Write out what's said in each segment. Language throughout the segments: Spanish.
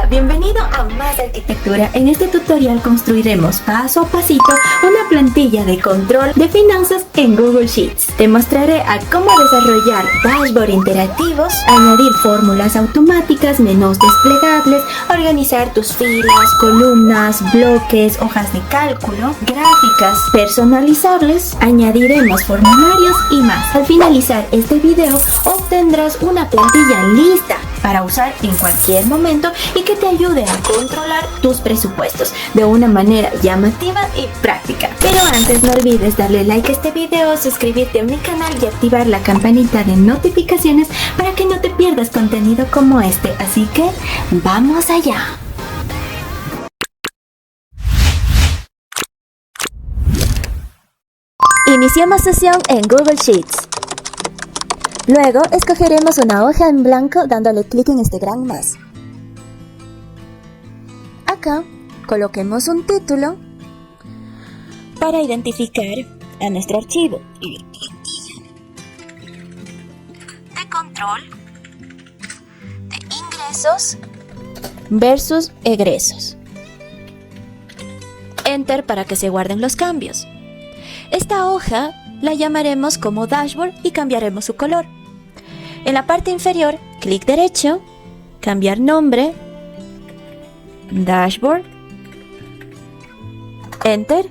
bienvenido a Más Arquitectura. En este tutorial construiremos paso a pasito una plantilla de control de finanzas en Google Sheets. Te mostraré a cómo desarrollar dashboards interactivos, añadir fórmulas automáticas, menús desplegables, organizar tus filas, columnas, bloques, hojas de cálculo, gráficas personalizables, añadiremos formularios y más. Al finalizar este video obtendrás una plantilla lista para usar en cualquier momento y que te ayude a controlar tus presupuestos de una manera llamativa y práctica. Pero antes no olvides darle like a este video, suscribirte a mi canal y activar la campanita de notificaciones para que no te pierdas contenido como este. Así que ¡vamos allá! Iniciemos sesión en Google Sheets. Luego escogeremos una hoja en blanco dándole clic en este gran más. Acá coloquemos un título para identificar a nuestro archivo. De control de ingresos versus egresos. Enter para que se guarden los cambios. Esta hoja la llamaremos como dashboard y cambiaremos su color. En la parte inferior, clic derecho, cambiar nombre, dashboard, enter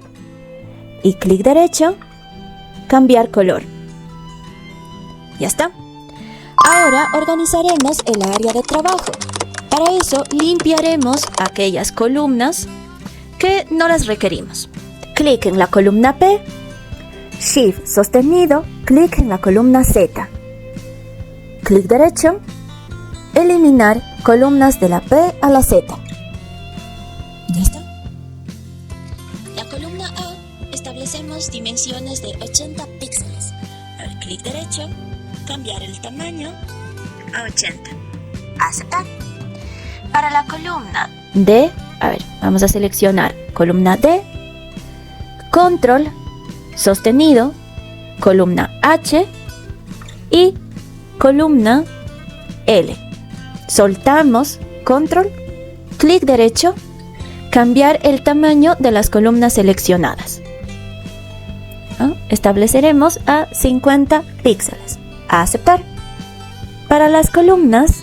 y clic derecho, cambiar color. Ya está. Ahora organizaremos el área de trabajo. Para eso limpiaremos aquellas columnas que no las requerimos. Clic en la columna P, Shift sostenido, clic en la columna Z. Clic derecho, eliminar columnas de la P a la Z. Ya está. La columna A establecemos dimensiones de 80 píxeles. Al clic derecho, cambiar el tamaño a 80. Aceptar. Para la columna D, vamos a seleccionar columna D, control, sostenido, columna H y columna L. Soltamos control, clic derecho, cambiar el tamaño de las columnas seleccionadas. Estableceremos a 50 píxeles. A aceptar. Para las columnas,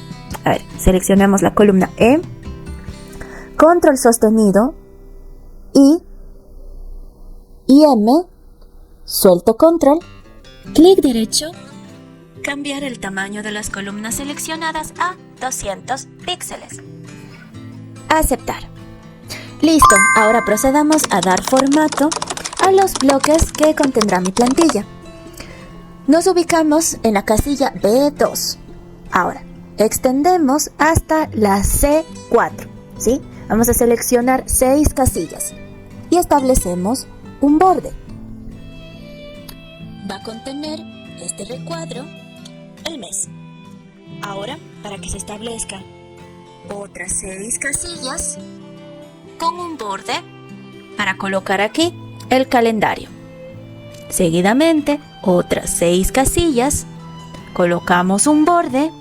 seleccionamos la columna E, control sostenido, I y M, suelto control, clic derecho, cambiar el tamaño de las columnas seleccionadas a 200 píxeles. Aceptar. Listo, ahora procedamos a dar formato a los bloques que contendrá mi plantilla. Nos ubicamos en la casilla B2. Ahora, extendemos hasta la C4, ¿sí? Vamos a seleccionar 6 casillas y establecemos un borde. Va a contener este recuadro el mes. Ahora, para que se establezca otras 6 casillas con un borde para colocar aquí el calendario. Seguidamente, otras 6 casillas, colocamos un borde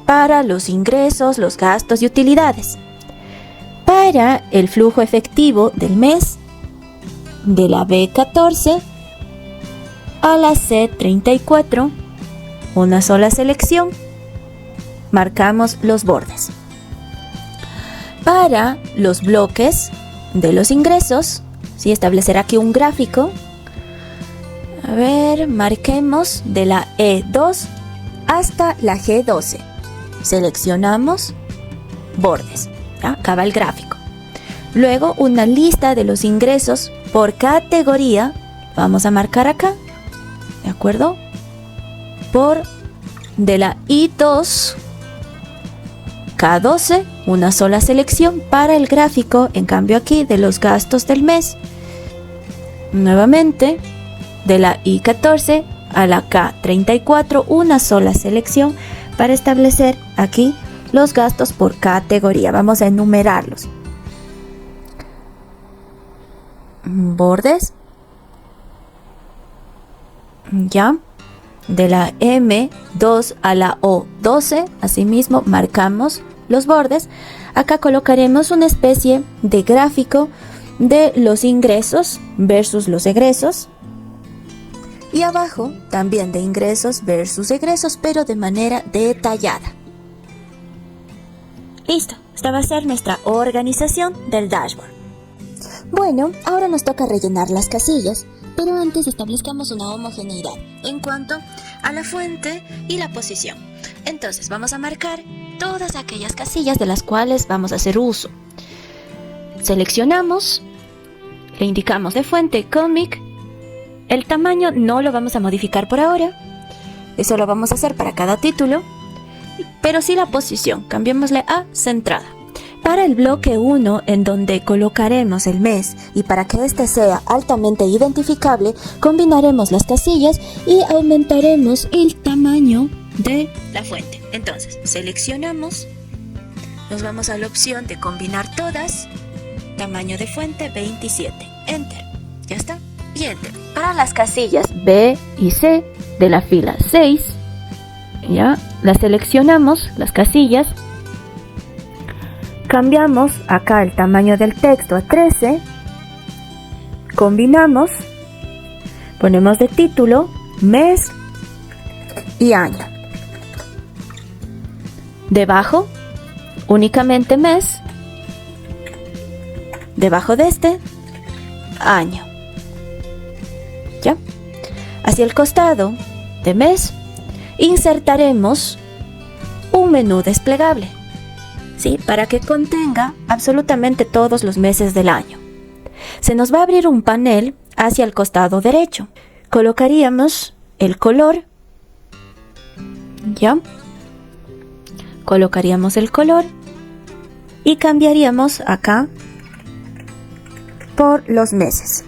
para los ingresos, los gastos y utilidades. Para el flujo efectivo del mes, de la B14 a la C34, una sola selección, marcamos los bordes. Para los bloques de los ingresos, ¿sí? Establecer aquí un gráfico. Marquemos de la E2 hasta la G12. Seleccionamos bordes. Acá va el gráfico. Luego una lista de los ingresos por categoría. Vamos a marcar acá. ¿De acuerdo? Por de la I2 K12, una sola selección para el gráfico. En cambio aquí de los gastos del mes, nuevamente de la I14 a la K34, una sola selección para establecer aquí los gastos por categoría. Vamos a enumerarlos. Bordes, ya, de la M2 a la O12, asimismo marcamos los bordes, acá colocaremos una especie de gráfico de los ingresos versus los egresos. Y abajo también de ingresos versus egresos, pero de manera detallada. Listo, esta va a ser nuestra organización del dashboard. Bueno, ahora nos toca rellenar las casillas, pero antes establezcamos una homogeneidad en cuanto a la fuente y la posición. Entonces vamos a marcar todas aquellas casillas de las cuales vamos a hacer uso. Seleccionamos, le indicamos de fuente Comic. El tamaño no lo vamos a modificar por ahora, eso lo vamos a hacer para cada título, pero sí la posición, cambiémosle a centrada. Para el bloque 1, en donde colocaremos el mes, y para que este sea altamente identificable, combinaremos las casillas y aumentaremos el tamaño de la fuente. Entonces, seleccionamos, nos vamos a la opción de combinar todas, tamaño de fuente 27, Enter, ya está, y Enter. Para las casillas B y C de la fila 6, ya las seleccionamos, las casillas, cambiamos acá el tamaño del texto a 13, combinamos, ponemos de título, mes y año. Debajo, únicamente mes, debajo de este, año. ¿Ya? Hacia el costado de mes, insertaremos un menú desplegable, ¿sí? Para que contenga absolutamente todos los meses del año. Se nos va a abrir un panel hacia el costado derecho. Colocaríamos el color, ¿ya? Colocaríamos el color y cambiaríamos acá por los meses.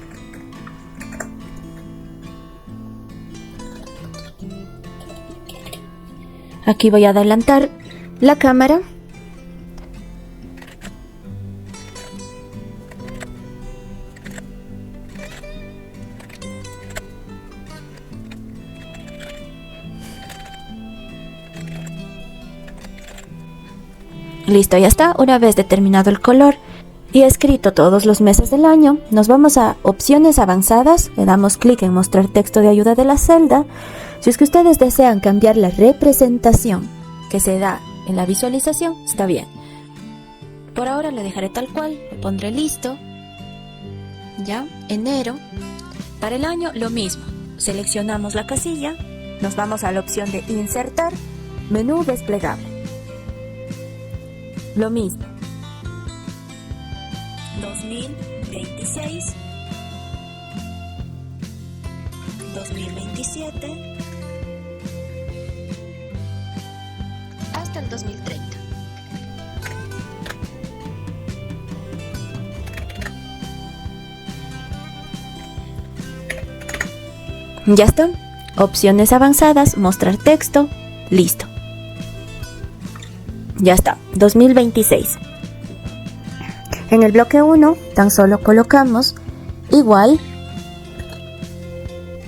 Aquí voy a adelantar la cámara. Listo, ya está. Una vez determinado el color y escrito todos los meses del año, nos vamos a opciones avanzadas, le damos clic en mostrar texto de ayuda de la celda. Si es que ustedes desean cambiar la representación que se da en la visualización, está bien. Por ahora le dejaré tal cual, le pondré listo. Ya, enero. Para el año lo mismo, seleccionamos la casilla, nos vamos a la opción de insertar, menú desplegable. Lo mismo. 2026, 2027, hasta el 2030. Ya está. Opciones avanzadas, mostrar texto, listo. Ya está, 2026. En el bloque 1 tan solo colocamos igual,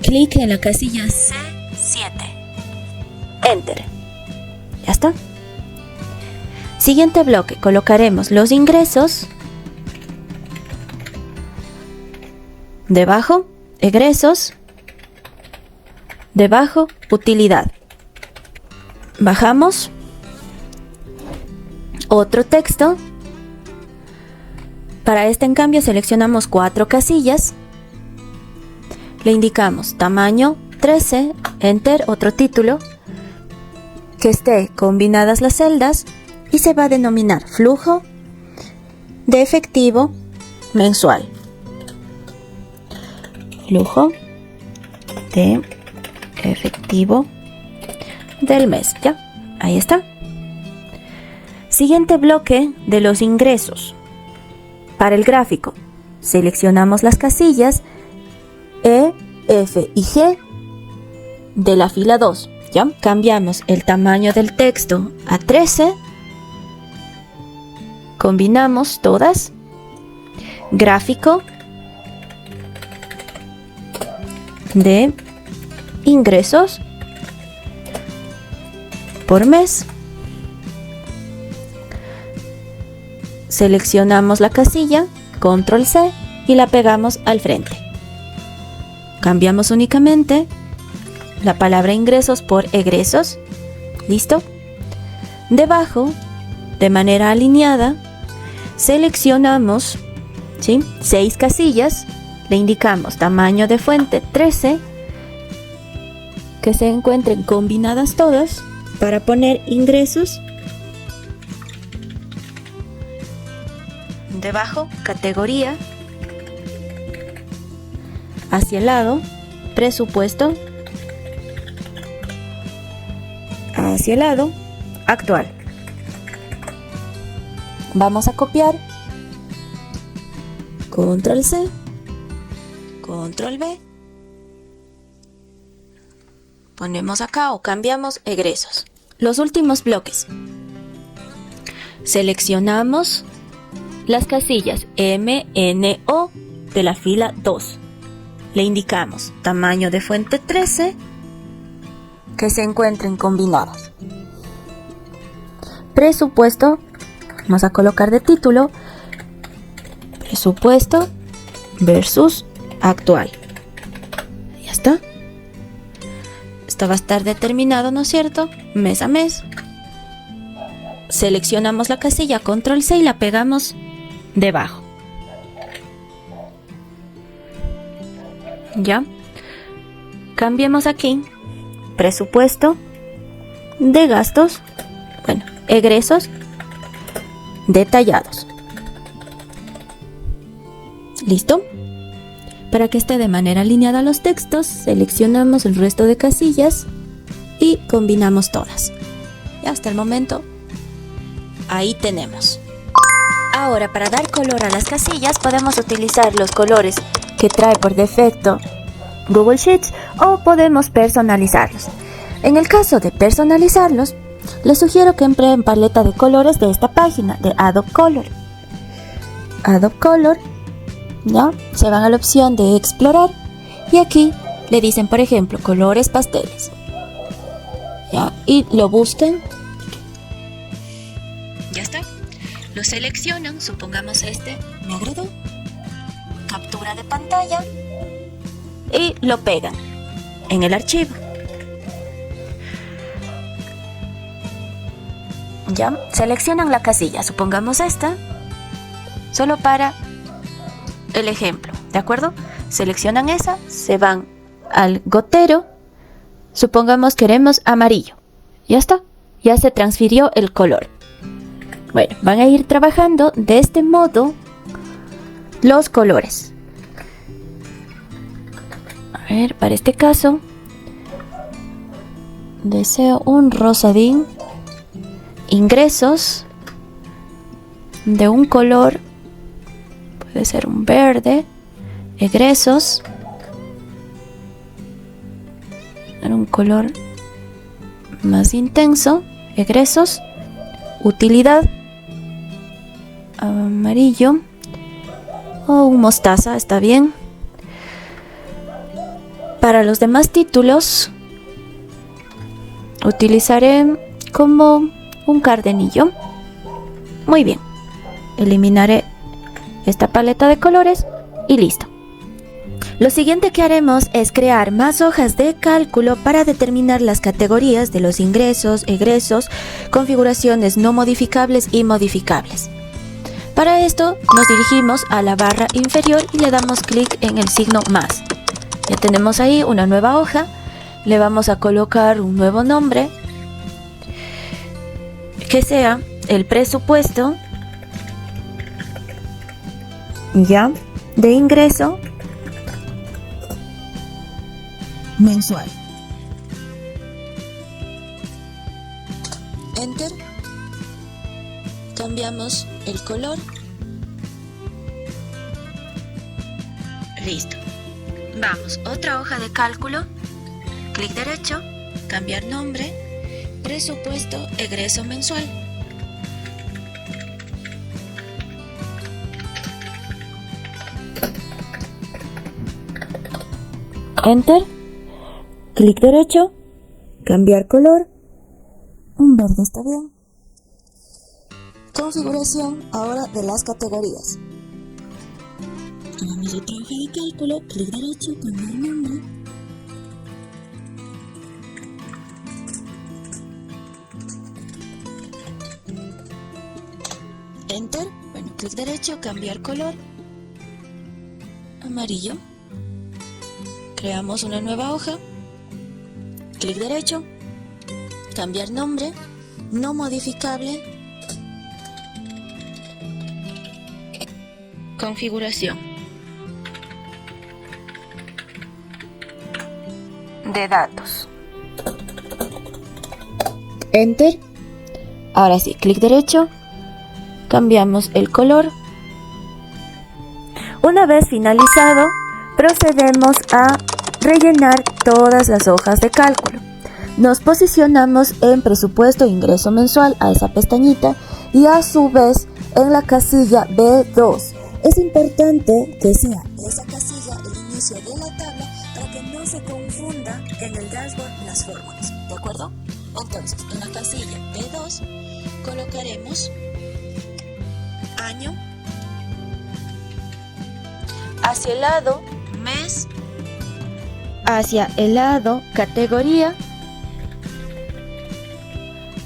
clic en la casilla C7, Enter. Ya está. Siguiente bloque, colocaremos los ingresos, debajo, egresos, debajo, utilidad. Bajamos, otro texto. Para este, en cambio, seleccionamos 4 casillas, le indicamos tamaño 13, Enter, otro título, que esté combinadas las celdas y se va a denominar flujo de efectivo mensual. Flujo de efectivo del mes, ¿ya? Ahí está. Siguiente bloque de los ingresos. Para el gráfico, seleccionamos las casillas E, F y G de la fila 2. ¿Ya? Cambiamos el tamaño del texto a 13. Combinamos todas. Gráfico de ingresos por mes. seleccionamos la casilla, control C y la pegamos al frente. Cambiamos únicamente la palabra ingresos por egresos. ¿Listo? Debajo, de manera alineada, seleccionamos, ¿sí?, 6 casillas, le indicamos tamaño de fuente 13, que se encuentren combinadas todas para poner ingresos. Debajo, categoría, hacia el lado, presupuesto, hacia el lado, actual. Vamos a copiar, control C, control V, ponemos acá o cambiamos egresos. Los últimos bloques, seleccionamos las casillas M, N, O de la fila 2. Le indicamos tamaño de fuente 13, que se encuentren combinadas. Presupuesto, vamos a colocar de título presupuesto versus actual. Ya está. Esto va a estar determinado, ¿no es cierto?, mes a mes. Seleccionamos la casilla, control C, y la pegamos debajo. Ya. Cambiemos aquí presupuesto de gastos, bueno, egresos detallados. ¿Listo? Para que esté de manera alineada los textos, seleccionamos el resto de casillas y combinamos todas. Y hasta el momento, ahí tenemos. Ahora, para dar color a las casillas, podemos utilizar los colores que trae por defecto Google Sheets o podemos personalizarlos. En el caso de personalizarlos, les sugiero que empleen paleta de colores de esta página de Adobe Color. Adobe Color, ¿ya? Se van a la opción de explorar y aquí le dicen, por ejemplo, colores pasteles, ¿ya? Y lo buscan. Ya está. Lo seleccionan, supongamos este me agradó, captura de pantalla y lo pegan en el archivo. Ya, seleccionan la casilla, supongamos esta, solo para el ejemplo, ¿de acuerdo? Seleccionan esa, se van al gotero, supongamos queremos amarillo, ya está, ya se transfirió el color. Bueno, van a ir trabajando de este modo los colores. A ver, para este caso, deseo un rosadín, ingresos de un color, puede ser un verde, egresos, un color más intenso, egresos, utilidad, amarillo o un mostaza, está bien. Para los demás títulos utilizaré como un cardenillo. Muy bien, eliminaré esta paleta de colores y listo. Lo siguiente que haremos es crear más hojas de cálculo para determinar las categorías de los ingresos, egresos, configuraciones no modificables y modificables. Para esto nos dirigimos a la barra inferior y le damos clic en el signo más. Ya tenemos ahí una nueva hoja, le vamos a colocar un nuevo nombre que sea el presupuesto ya de ingreso mensual. Enter. Cambiamos el color. Listo. Vamos, otra hoja de cálculo. Clic derecho, cambiar nombre, presupuesto, egreso mensual. Enter. Clic derecho, cambiar color, un verde está bien. Configuración ahora de las categorías. Hagamos otra hoja de cálculo, clic derecho, cambiar nombre. Enter, bueno, clic derecho, cambiar color, amarillo. Creamos una nueva hoja, clic derecho, cambiar nombre, no modificable, configuración De datos. Enter. Ahora sí, clic derecho, cambiamos el color. Una vez finalizado, procedemos a rellenar todas las hojas de cálculo. Nos posicionamos en presupuesto e ingreso mensual a esa pestañita y a su vez en la casilla B2. Es importante que sea esa casilla el inicio de la tabla para que no se confunda en el dashboard las fórmulas, ¿de acuerdo? Entonces, en la casilla B2 colocaremos año, hacia el lado mes, hacia el lado categoría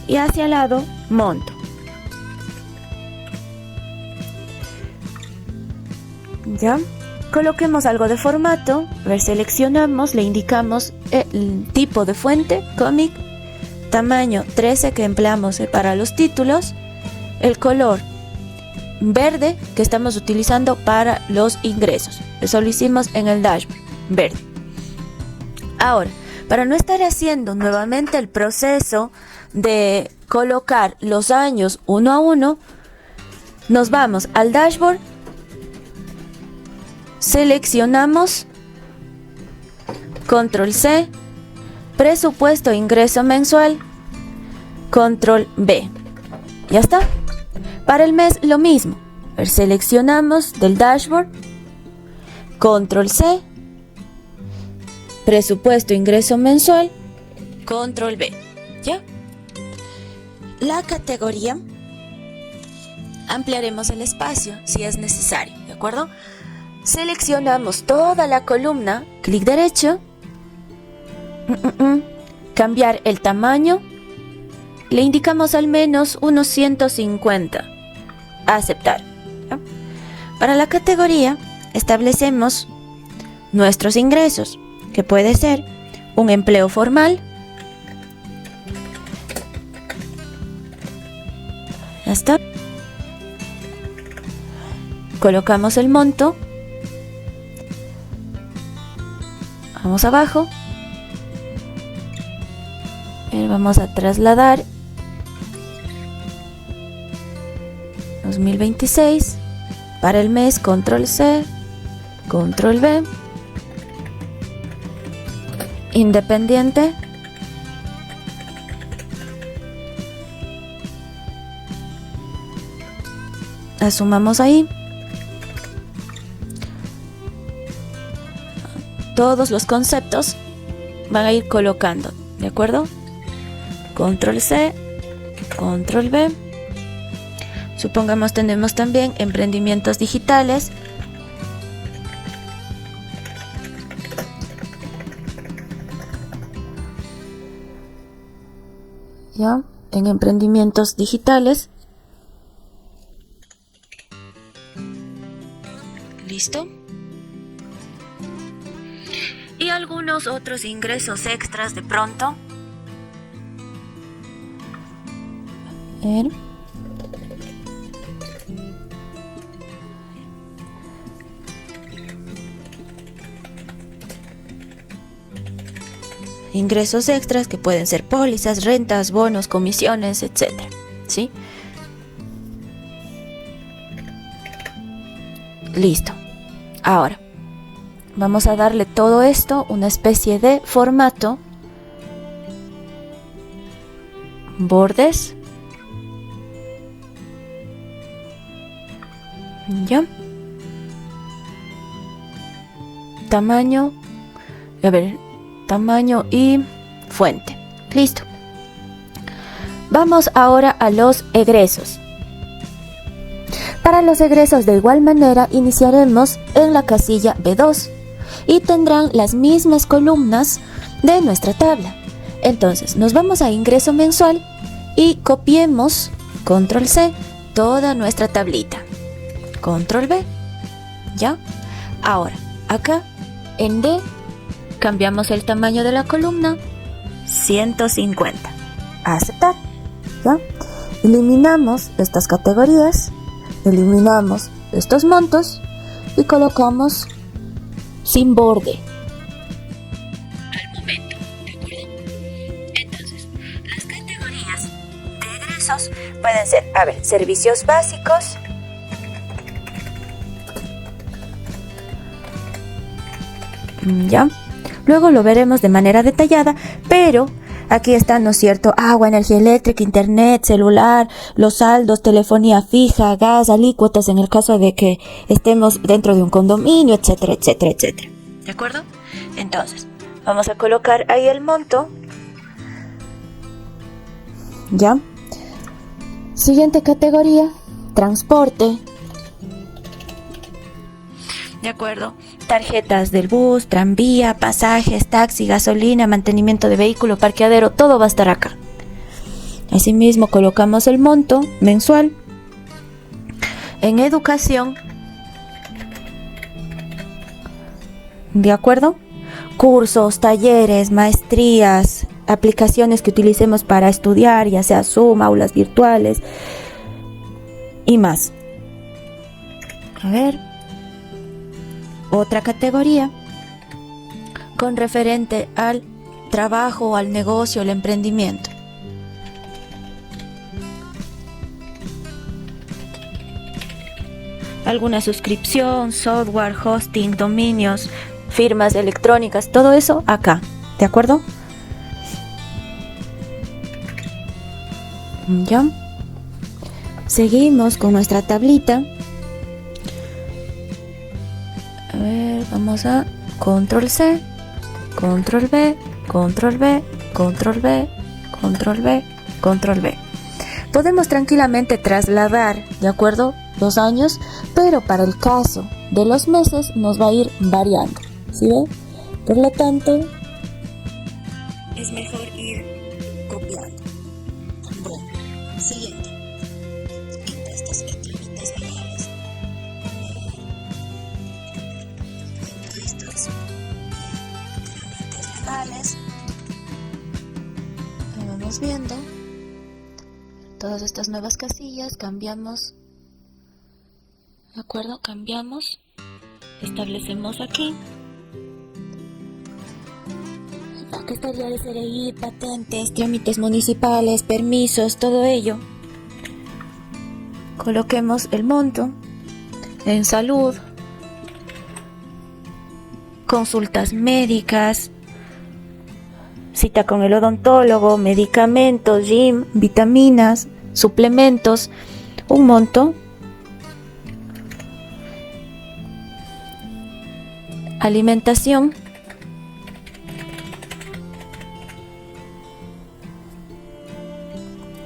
y hacia el lado monto. Ya, coloquemos algo de formato, seleccionamos, le indicamos el tipo de fuente, cómic, tamaño 13 que empleamos para los títulos, el color verde que estamos utilizando para los ingresos. Eso lo hicimos en el dashboard, verde. Ahora, para no estar haciendo nuevamente el proceso de colocar los años uno a uno, nos vamos al dashboard, seleccionamos, control C, presupuesto e ingreso mensual, control B. Ya está. Para el mes lo mismo. Seleccionamos del dashboard, control C, presupuesto e ingreso mensual, control B. ¿Ya? La categoría, ampliaremos el espacio si es necesario, ¿de acuerdo? Seleccionamos toda la columna, clic derecho, cambiar el tamaño, le indicamos al menos unos 150, aceptar. ¿Ya? Para la categoría establecemos nuestros ingresos, que puede ser un empleo formal, ya está, colocamos el monto, vamos abajo, vamos a trasladar 2026 para el mes, control C, control V, independiente, asumamos ahí. Todos los conceptos van a ir colocando, ¿de acuerdo? Control C, control V. Supongamos tenemos también emprendimientos digitales. Ya, en emprendimientos digitales. ¿Listo? Y algunos otros ingresos extras de pronto. Ingresos extras que pueden ser pólizas, rentas, bonos, comisiones, etc. ¿Sí? Listo. Ahora, vamos a darle todo esto una especie de formato. Bordes. Ya. Tamaño. A ver, tamaño y fuente. Listo. Vamos ahora a los egresos. Para los egresos de igual manera iniciaremos en la casilla B2 y tendrán las mismas columnas de nuestra tabla. Entonces nos vamos a ingreso mensual y copiemos control C toda nuestra tablita, control V, ¿ya? Ahora acá en D cambiamos el tamaño de la columna, 150, aceptar, ¿ya? Eliminamos estas categorías, eliminamos estos montos y colocamos sin borde. Al momento, ¿de acuerdo? Entonces, las categorías de egresos pueden ser, servicios básicos, ¿ya? Luego lo veremos de manera detallada, pero aquí está, ¿no es cierto? Agua, energía eléctrica, internet, celular, los saldos, telefonía fija, gas, alícuotas en el caso de que estemos dentro de un condominio, etcétera, etcétera, etcétera. ¿De acuerdo? Entonces, vamos a colocar ahí el monto. ¿Ya? Siguiente categoría, transporte. De acuerdo. Tarjetas del bus, tranvía, pasajes, taxi, gasolina, mantenimiento de vehículo, parqueadero, todo va a estar acá. Asimismo colocamos el monto mensual. En educación, ¿de acuerdo? Cursos, talleres, maestrías, aplicaciones que utilicemos para estudiar, ya sea Zoom, aulas virtuales y más. A ver. Otra categoría con referente al trabajo, al negocio, al emprendimiento. Alguna suscripción, software, hosting, dominios, firmas electrónicas, todo eso acá, ¿de acuerdo? Ya. Seguimos con nuestra tablita. A ver, vamos a control C, control V, control V, control V, control V, control V. Podemos tranquilamente trasladar, ¿de acuerdo?, los años, pero para el caso de los meses nos va a ir variando, ¿sí ve? Por lo tanto, es mejor ir copiando. Bueno, siguiente. Impuestos y trámites legales. Impuestos, trámites legales. Ahí vamos viendo. Todas estas nuevas casillas, cambiamos. ¿De acuerdo? Cambiamos. Establecemos aquí. Acá estaría el SRI, patentes, trámites municipales, permisos, todo ello. Coloquemos el monto. En salud. Consultas médicas. Cita con el odontólogo, medicamentos, gym, vitaminas, suplementos. Un monto. Alimentación.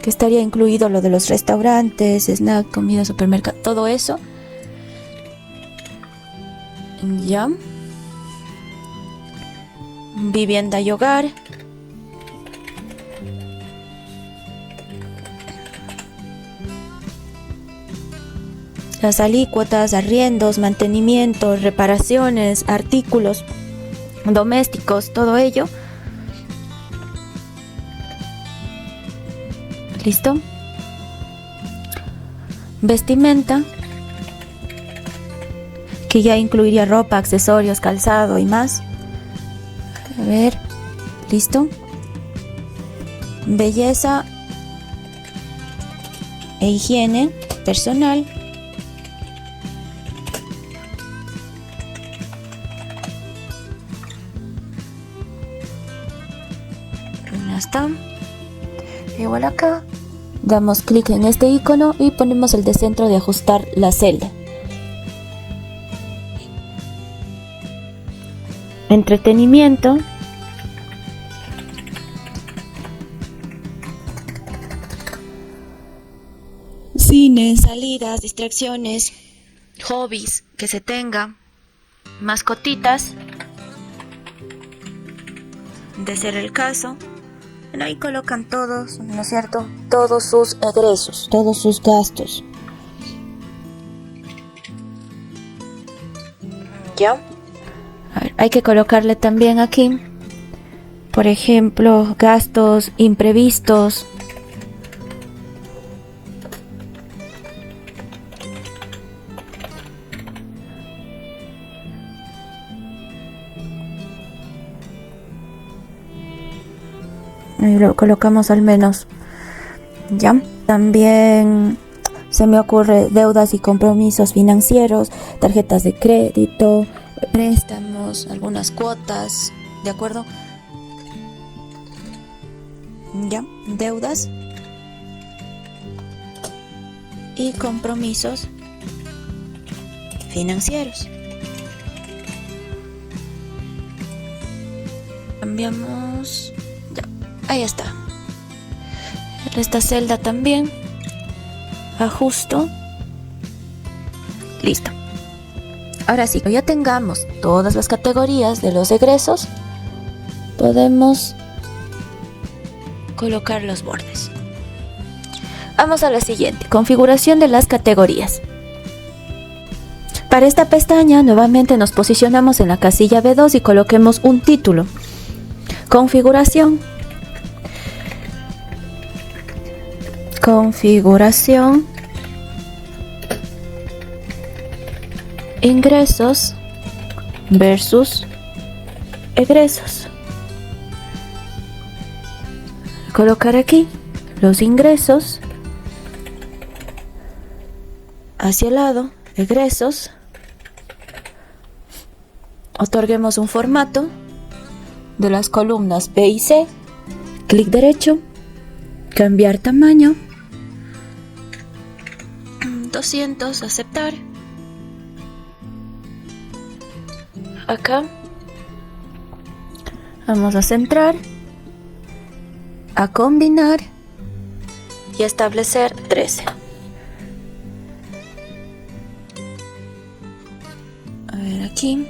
Que estaría incluido lo de los restaurantes, snack, comida, supermercado, todo eso. Ya. Vivienda y hogar. Las alícuotas, arriendos, mantenimiento, reparaciones, artículos domésticos, todo ello. ¿Listo? Vestimenta, que ya incluiría ropa, accesorios, calzado y más. A ver, ¿listo? Belleza e higiene personal. Ya está. Igual acá. Damos clic en este icono y ponemos el de centro de ajustar la celda. Entretenimiento. fines, salidas, distracciones, hobbies que se tenga, mascotitas, de ser el caso. Bueno, ahí colocan todos, ¿no es cierto? Todos sus egresos, todos sus gastos. ¿Ya? A ver, hay que colocarle también aquí, por ejemplo, gastos imprevistos. Ahí lo colocamos al menos. ¿Ya? También se me ocurre deudas y compromisos financieros, tarjetas de crédito, préstamos, algunas cuotas, ¿de acuerdo? ¿Ya? Deudas y compromisos financieros. Cambiamos. Ya, ahí está. Esta celda también. Ajusto. Listo. Ahora sí, ya tengamos todas las categorías de los egresos, podemos colocar los bordes. Vamos a la siguiente, configuración de las categorías. Para esta pestaña, nuevamente nos posicionamos en la casilla B2 y coloquemos un título. Configuración. Configuración. Ingresos versus egresos. Colocar aquí los ingresos hacia el lado, egresos. Otorguemos un formato de las columnas B y C. Clic derecho, cambiar tamaño, 200, aceptar. Acá vamos a centrar, a combinar y establecer 13. A ver, aquí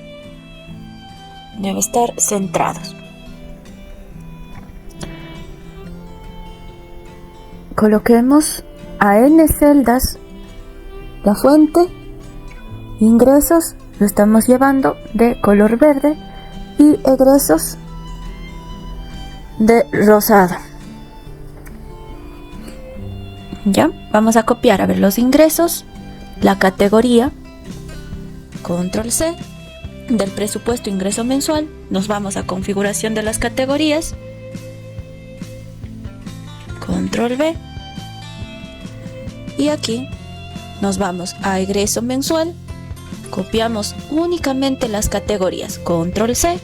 debe estar centrados. Coloquemos a N celdas la fuente, ingresos, lo estamos llevando de color verde y egresos de rosado. Ya, vamos a copiar, a ver, los ingresos, la categoría, control C, del presupuesto ingreso mensual, nos vamos a configuración de las categorías, control V, y aquí nos vamos a egreso mensual, copiamos únicamente las categorías, control C,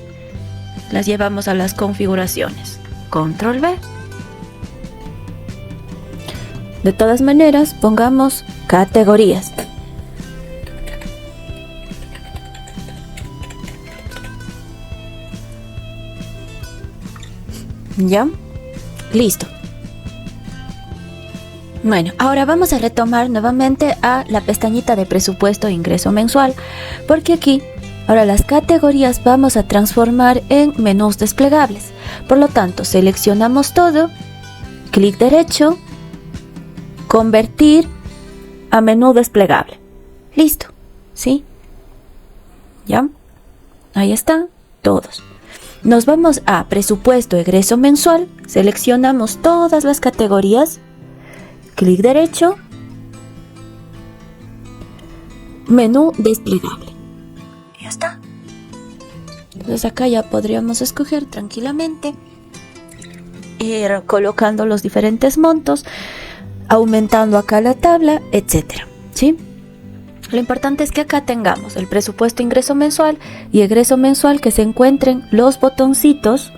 las llevamos a las configuraciones, control V. De todas maneras, pongamos categorías. ¿Ya? Listo. Bueno, ahora vamos a retomar nuevamente a la pestañita de presupuesto e ingreso mensual, porque aquí ahora las categorías vamos a transformar en menús desplegables. Por lo tanto, seleccionamos todo, clic derecho, convertir a menú desplegable. Listo, ¿sí? ¿Ya? Ahí están todos. Nos vamos a presupuesto egreso mensual, seleccionamos todas las categorías, clic derecho, menú desplegable. Ya está. Entonces acá ya podríamos escoger tranquilamente, ir colocando los diferentes montos, aumentando acá la tabla, etcétera, ¿sí? Lo importante es que acá tengamos el presupuesto ingreso mensual y egreso mensual, que se encuentren los botoncitos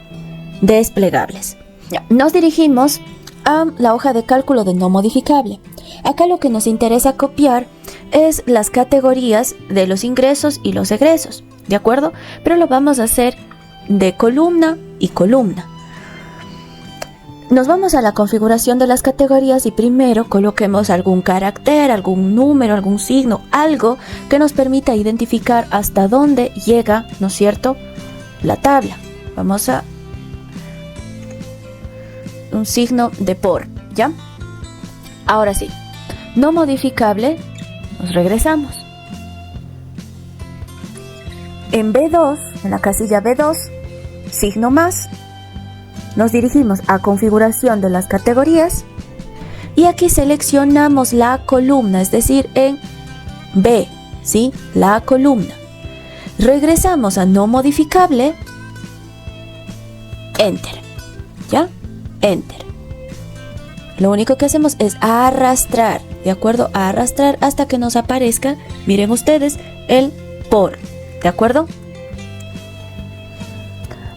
desplegables. Ya. Nos dirigimos a la hoja de cálculo de no modificable. Acá lo que nos interesa copiar es las categorías de los ingresos y los egresos, ¿de acuerdo? Pero lo vamos a hacer de columna y columna. Nos vamos a la configuración de las categorías y primero coloquemos algún carácter, algún número, algún signo, algo que nos permita identificar hasta dónde llega, ¿no es cierto?, la tabla. Vamos a un signo de por, ¿ya? Ahora sí, no modificable, nos regresamos. En B2, en la casilla B2, signo más, nos dirigimos a configuración de las categorías y aquí seleccionamos la columna, es decir, en B, ¿sí? La columna. Regresamos a no modificable, Enter, ¿ya? Enter. Lo único que hacemos es arrastrar, ¿de acuerdo? Arrastrar hasta que nos aparezca, miren ustedes, el por, ¿de acuerdo?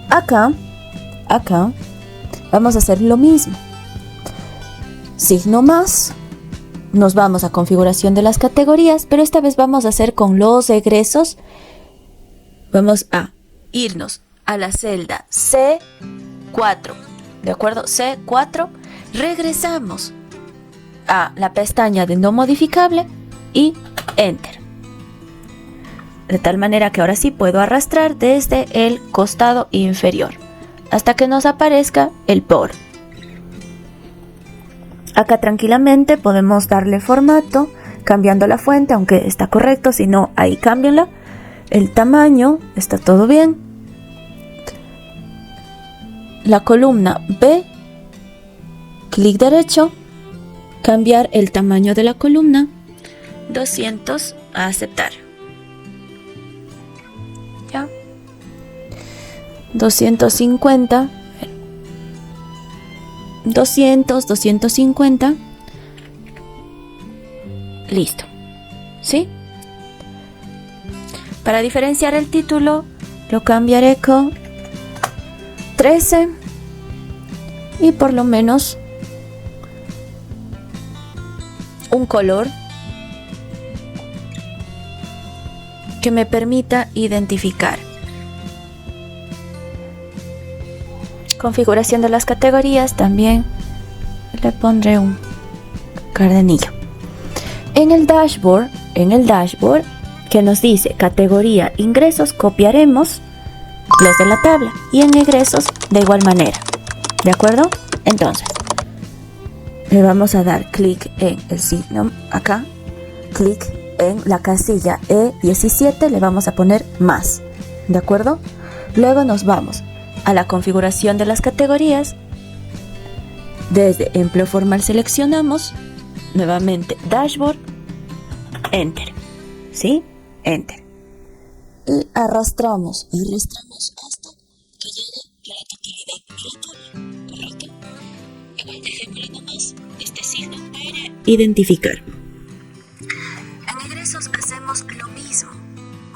Acá vamos a hacer lo mismo. Signo más, nos vamos a configuración de las categorías, pero esta vez vamos a hacer con los egresos. Vamos a irnos a la celda C4, ¿de acuerdo? C4, regresamos a la pestaña de no modificable y Enter. De tal manera que ahora sí puedo arrastrar desde el costado inferior hasta que nos aparezca el por. Acá tranquilamente podemos darle formato cambiando la fuente, aunque está correcto, si no, ahí cámbienla. El tamaño, está todo bien. La columna B, clic derecho, cambiar el tamaño de la columna, 200, a aceptar. ¿Ya? 250, 200, 250, listo, ¿sí? Para diferenciar el título, lo cambiaré con 13 y por lo menos un color que me permita identificar. Configuración de las categorías, también le pondré un cardenillo. En el dashboard que nos dice categoría ingresos, copiaremos los de la tabla y en egresos de igual manera, ¿de acuerdo? Entonces le vamos a dar clic en el signo acá, clic en la casilla E17, le vamos a poner más, ¿de acuerdo? Luego nos vamos a la configuración de las categorías. Desde empleo formal seleccionamos nuevamente dashboard, Enter, ¿sí? Enter. Y arrastramos hasta que llegue a la totalidad de la tabla, ¿correcto? Igual dejémosle nomás este signo para identificar. En egresos hacemos lo mismo.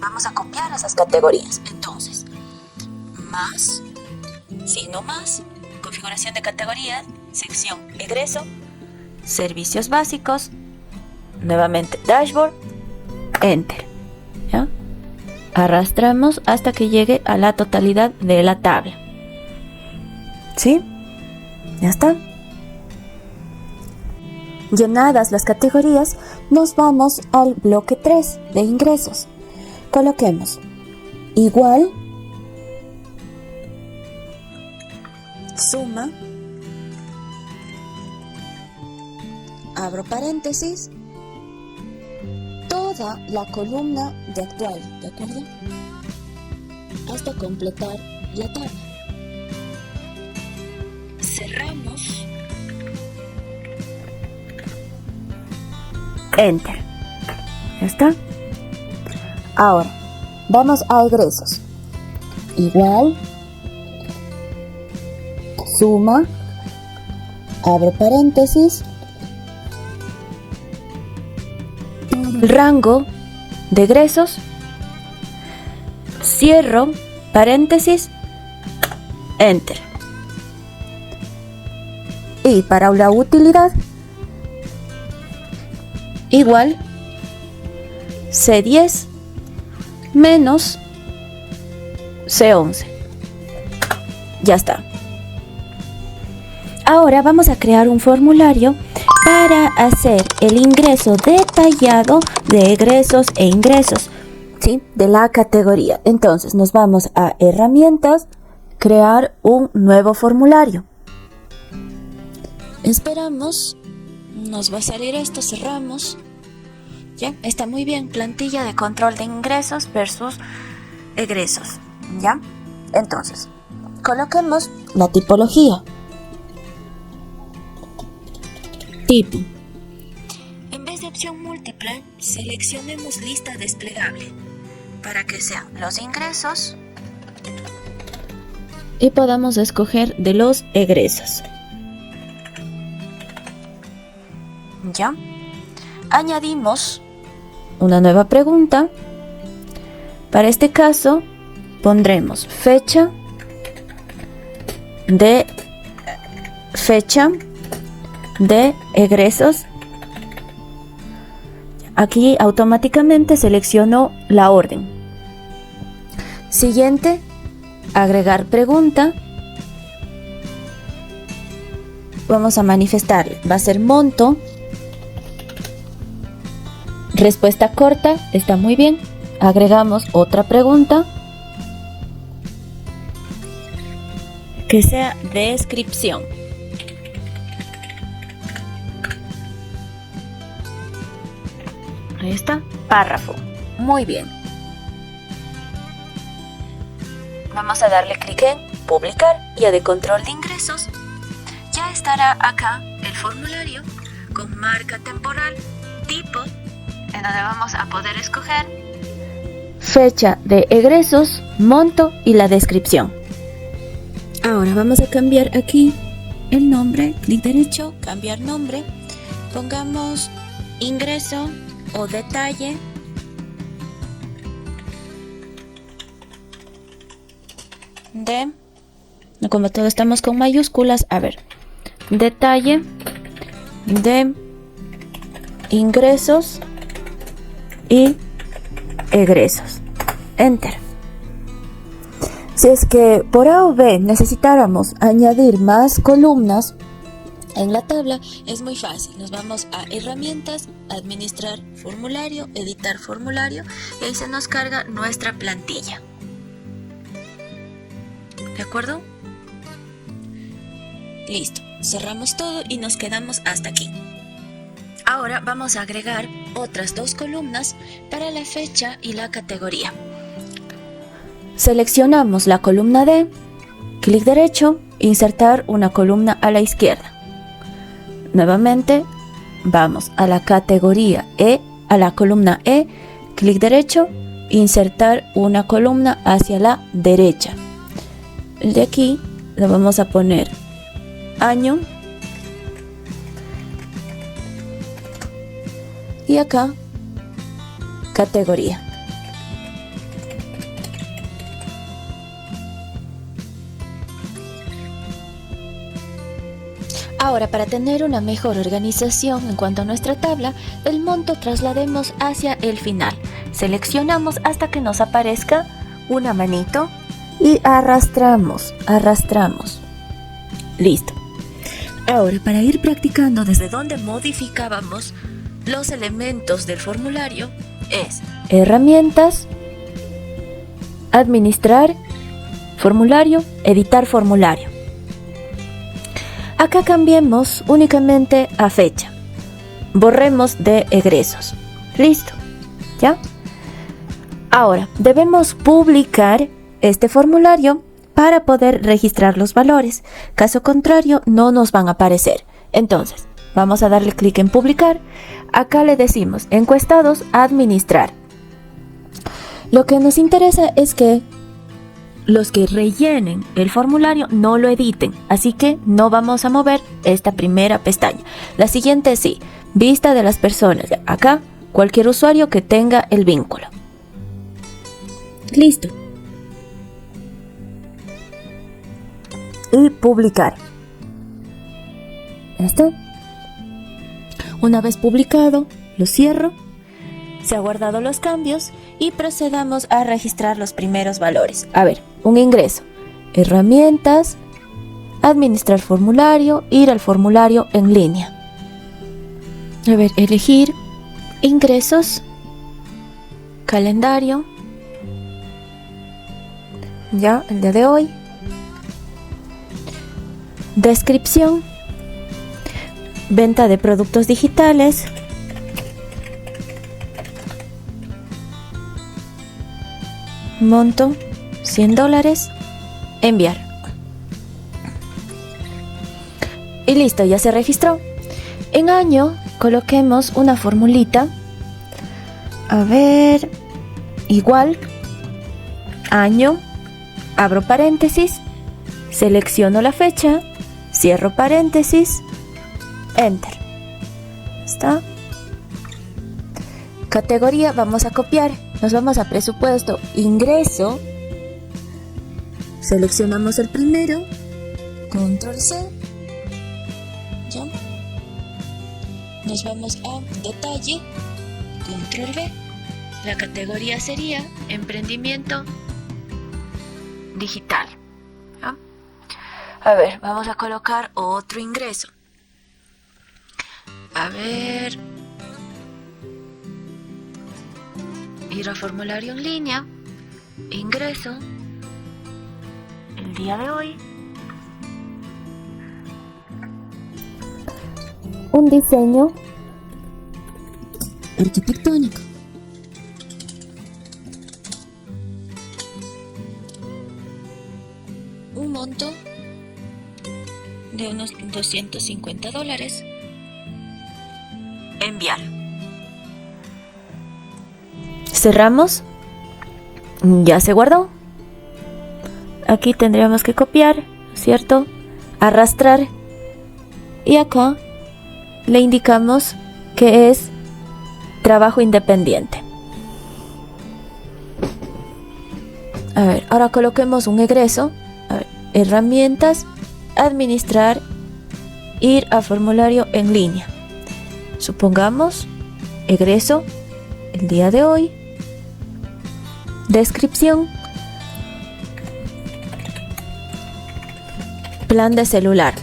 Vamos a copiar esas categorías. Entonces, más, signo más, configuración de categorías, sección egreso, servicios básicos, nuevamente dashboard, Enter, ¿ya? Arrastramos hasta que llegue a la totalidad de la tabla, ¿sí? Ya está. Llenadas las categorías, nos vamos al bloque 3 de ingresos. Coloquemos igual, suma, abro paréntesis, toda la columna de actual, ¿de acuerdo? Hasta completar la tabla. Cerramos. Enter. ¿Ya está? Ahora, vamos a egresos. Igual, suma, abro paréntesis, el rango de egresos, cierro paréntesis, Enter. Y para la utilidad, igual C10 menos C11. Ya está. Ahora vamos a crear un formulario para hacer el ingreso detallado de egresos e ingresos, ¿sí?, de la categoría. Entonces nos vamos a herramientas, crear un nuevo formulario. Esperamos, nos va a salir esto, cerramos. Ya, está muy bien, plantilla de control de ingresos versus egresos. Ya, entonces coloquemos la tipología. Tipo. En vez de opción múltiple, seleccionemos lista desplegable para que sean los ingresos y podamos escoger de los egresos. Ya. Añadimos una nueva pregunta. Para este caso pondremos fecha de egresos. Aquí automáticamente selecciono la orden. Siguiente, agregar pregunta. Vamos a manifestarle, va a ser monto. Respuesta corta, está muy bien. Agregamos otra pregunta que sea descripción. Ahí está, párrafo. Muy bien. Vamos a darle clic en publicar y a de control de ingresos. Ya estará acá el formulario con marca temporal, tipo, en donde vamos a poder escoger fecha de egresos, monto y la descripción. Ahora vamos a cambiar aquí el nombre, clic derecho, cambiar nombre, pongamos ingreso o detalle de, como todos estamos con mayúsculas, a ver, detalle de ingresos y egresos. Enter. Si es que por A o B necesitáramos añadir más columnas en la tabla, es muy fácil. Nos vamos a herramientas, administrar formulario, editar formulario, y ahí se nos carga nuestra plantilla. ¿De acuerdo? Listo. Cerramos todo y nos quedamos hasta aquí. Ahora vamos a agregar otras dos columnas para la fecha y la categoría. Seleccionamos la columna D, clic derecho, insertar una columna a la izquierda. Nuevamente vamos a la categoría E, a la columna E, clic derecho, insertar una columna hacia la derecha. El de aquí le vamos a poner año y acá categoría. Ahora, para tener una mejor organización en cuanto a nuestra tabla, el monto traslademos hacia el final. Seleccionamos hasta que nos aparezca una manito y arrastramos. Listo. Ahora, para ir practicando desde donde modificábamos los elementos del formulario, es herramientas, administrar formulario, editar formulario. Acá cambiemos únicamente a fecha. Borremos de egresos. Listo. ¿Ya? Ahora, debemos publicar este formulario para poder registrar los valores. Caso contrario, no nos van a aparecer. Entonces, vamos a darle clic en publicar. Acá le decimos encuestados, administrar. Lo que nos interesa es que los que rellenen el formulario no lo editen, así que no vamos a mover esta primera pestaña. La siguiente sí, vista de las personas. Acá, cualquier usuario que tenga el vínculo. Listo. Y publicar. ¿Ya está? Una vez publicado, lo cierro. Se ha guardado los cambios y procedamos a registrar los primeros valores. A ver, un ingreso. Herramientas, administrar formulario, ir al formulario en línea. A ver, elegir ingresos, calendario, ya, el día de hoy, descripción, venta de productos digitales, monto $100, enviar. Y listo, ya se registró. En año coloquemos una formulita. A ver, igual, año, abro paréntesis, selecciono la fecha, cierro paréntesis, enter. ¿Está? Categoría, vamos a copiar, nos vamos a presupuesto, ingreso, seleccionamos el primero, control C, ya, nos vamos a detalle, control V, la categoría sería emprendimiento digital. ¿Ya? A ver, vamos a colocar otro ingreso. A ver, ir al formulario en línea, ingreso, el día de hoy, un diseño arquitectónico, un monto de unos $250, enviar. Cerramos, ya se guardó. Aquí tendríamos que copiar, ¿cierto? Arrastrar y acá le indicamos que es trabajo independiente. A ver, ahora coloquemos un egreso. A ver, herramientas, administrar, ir a formulario en línea. Supongamos, egreso, el día de hoy, descripción, plan de celular.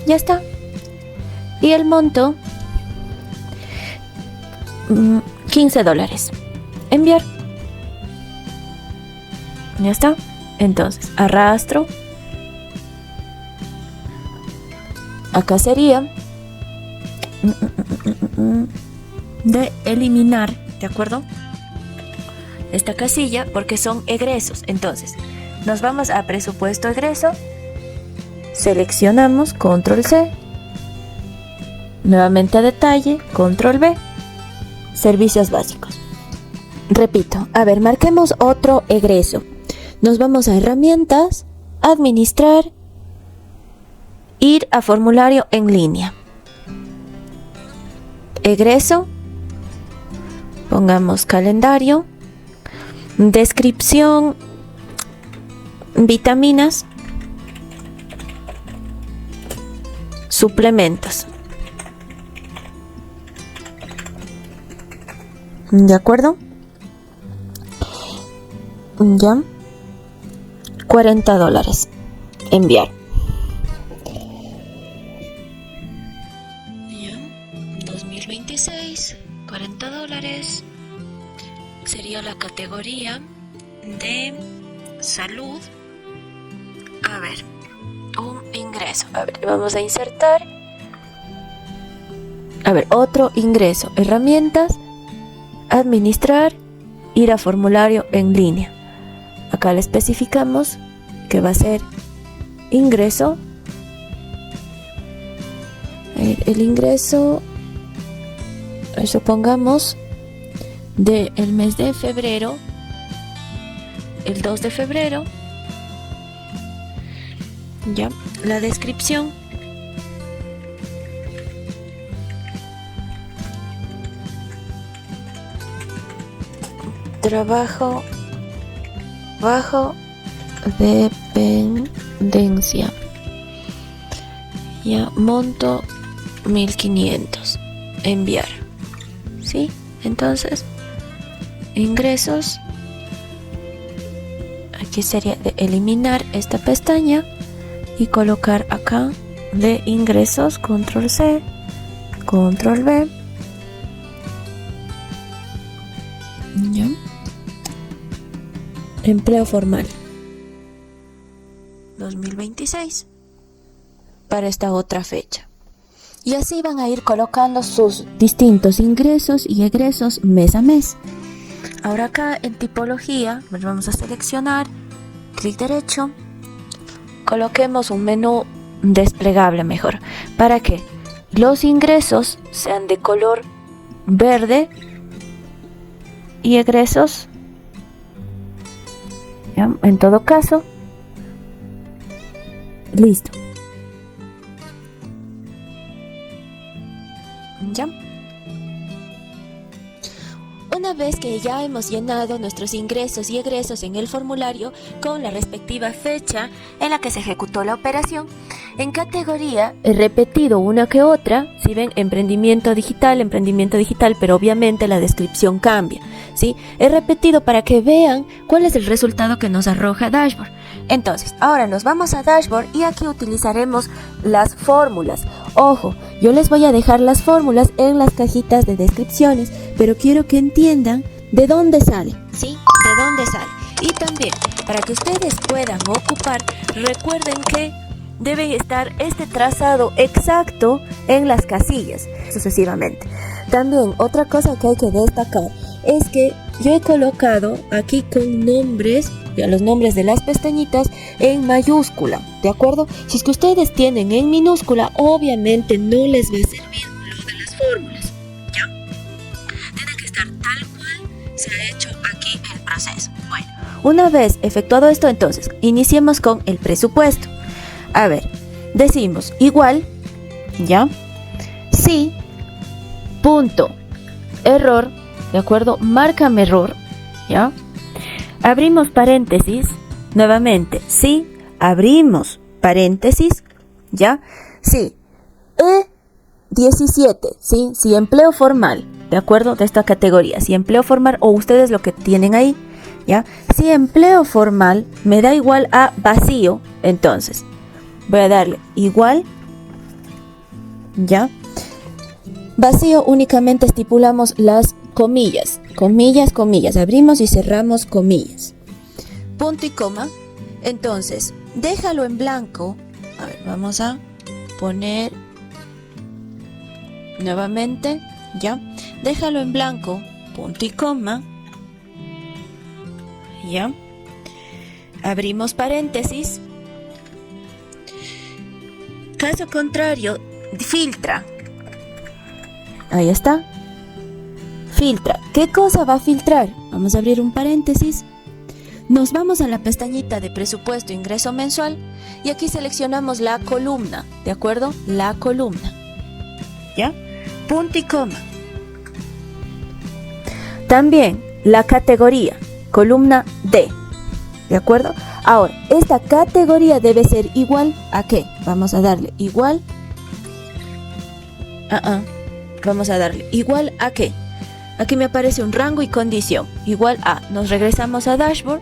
Ya está. Y el monto, $15. Enviar. Ya está. Entonces, arrastro. Acá sería de eliminar, ¿de acuerdo? Esta casilla porque son egresos. Entonces, nos vamos a presupuesto egreso. Seleccionamos control C. Nuevamente a detalle, control V. Servicios básicos. Repito, a ver, marquemos otro egreso. Nos vamos a herramientas, administrar, ir a formulario en línea. Egreso, pongamos calendario, descripción, vitaminas, suplementos. ¿De acuerdo? Ya. $40. Enviar. Ya. 2026. $40. Sería la categoría de salud. A ver. Un ingreso. A ver, vamos a insertar. A ver, otro ingreso. Herramientas. Administrar. Ir a formulario en línea. Acá le especificamos que va a ser ingreso. El ingreso, supongamos, del mes de febrero, el 2 de febrero. Ya, la descripción. Trabajo bajo dependencia. Ya, monto 1.500. Enviar. ¿Sí? Entonces, ingresos. Aquí sería de eliminar esta pestaña y colocar acá de ingresos, control C, control V. ¿Ya? Empleo formal 2026 para esta otra fecha. Y así van a ir colocando sus distintos ingresos y egresos mes a mes. Ahora acá en tipología, pues vamos a seleccionar, clic derecho, coloquemos un menú desplegable mejor, para que los ingresos sean de color verde y egresos, ¿ya? En todo caso, listo. ¿Ya? Una vez que ya hemos llenado nuestros ingresos y egresos en el formulario con la respectiva fecha en la que se ejecutó la operación, en categoría he repetido una que otra, si ven emprendimiento digital, pero obviamente la descripción cambia, ¿sí? He repetido para que vean cuál es el resultado que nos arroja Dashboard. Entonces, ahora nos vamos a Dashboard y aquí utilizaremos las fórmulas. Ojo, yo les voy a dejar las fórmulas en las cajitas de descripciones, pero quiero que entiendan de dónde sale, ¿sí? De dónde sale. Y también, para que ustedes puedan ocupar, recuerden que debe estar este trazado exacto en las casillas, sucesivamente. También, otra cosa que hay que destacar es que yo he colocado aquí con nombres, ya los nombres de las pestañitas en mayúscula, ¿de acuerdo? Si es que ustedes tienen en minúscula, obviamente no les va a servir lo de las fórmulas, ¿ya? Tiene que estar tal cual se ha hecho aquí el proceso. Bueno, una vez efectuado esto, entonces, iniciemos con el presupuesto. A ver, decimos igual, ¿ya? Sí, punto, error, ¿de acuerdo? Márcame error, ¿ya? Abrimos paréntesis, nuevamente, sí, abrimos paréntesis, ¿ya? Sí, E17, ¿sí? Si empleo formal, ¿de acuerdo? De esta categoría, si empleo formal o ustedes lo que tienen ahí, ¿ya? Si empleo formal me da igual a vacío, entonces voy a darle igual, ¿ya? Vacío únicamente estipulamos las comillas, abrimos y cerramos comillas. Punto y coma, entonces, déjalo en blanco. A ver, vamos a poner nuevamente, ¿ya? Déjalo en blanco, punto y coma, ¿ya? Abrimos paréntesis. Caso contrario, filtra. Ahí está. Filtra. ¿Qué cosa va a filtrar? Vamos a abrir un paréntesis. Nos vamos a la pestañita de presupuesto ingreso mensual y aquí seleccionamos la columna, ¿de acuerdo? La columna. ¿Ya? Punto y coma. También la categoría, columna D, ¿de acuerdo? Ahora, esta categoría debe ser igual a ¿qué? Vamos a darle igual. Vamos a darle igual a ¿qué? Aquí me aparece un rango y condición, igual a, nos regresamos a Dashboard,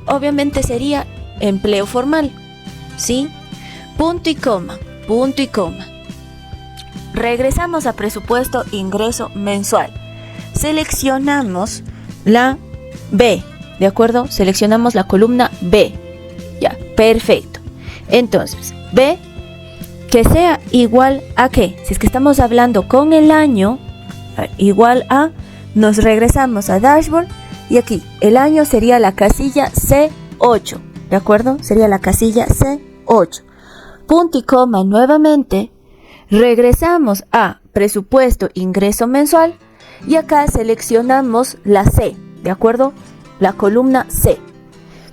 obviamente sería empleo formal, ¿sí? Punto y coma, punto y coma. Regresamos a presupuesto ingreso mensual, seleccionamos la B, ¿de acuerdo? Seleccionamos la columna B, ya, perfecto. Entonces, B, que sea igual a ¿qué? Si es que estamos hablando con el año, igual a, nos regresamos a Dashboard y aquí el año sería la casilla C8, ¿de acuerdo? Sería la casilla C8. Punto y coma nuevamente, regresamos a presupuesto ingreso mensual y acá seleccionamos la C, ¿de acuerdo? La columna C.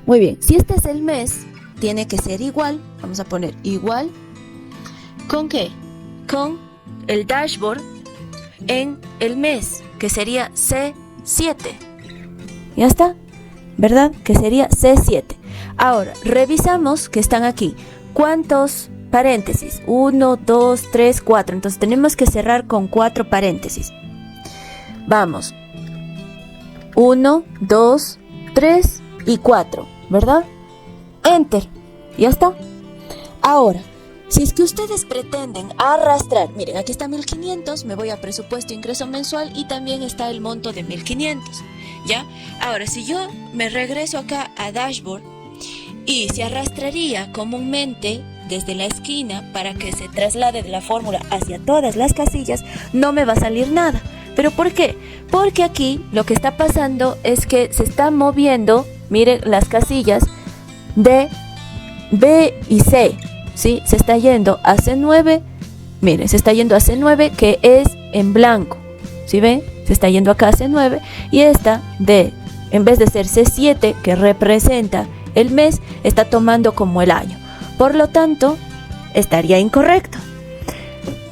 Muy bien, si este es el mes, tiene que ser igual, vamos a poner igual, ¿con qué? Con el Dashboard en el mes, que sería C7. Ya está, ¿verdad? Que sería C7. Ahora, revisamos que están aquí. ¿Cuántos paréntesis? 1, 2, 3, 4. Entonces tenemos que cerrar con 4 paréntesis. Vamos. 1, 2, 3 y 4. ¿verdad? Enter, ya está. Ahora, si es que ustedes pretenden arrastrar, miren, aquí está 1500, me voy a presupuesto ingreso mensual y también está el monto de 1500, ¿ya? Ahora, si yo me regreso acá a dashboard y se arrastraría comúnmente desde la esquina para que se traslade de la fórmula hacia todas las casillas, no me va a salir nada. ¿Pero por qué? Porque aquí lo que está pasando es que se están moviendo, miren, las casillas de B y C, ¿sí? Se está yendo a C9, miren, se está yendo a C9 que es en blanco, ¿sí ven? Se está yendo acá a C9 y esta de, en vez de ser C7 que representa el mes, está tomando como el año. Por lo tanto, estaría incorrecto.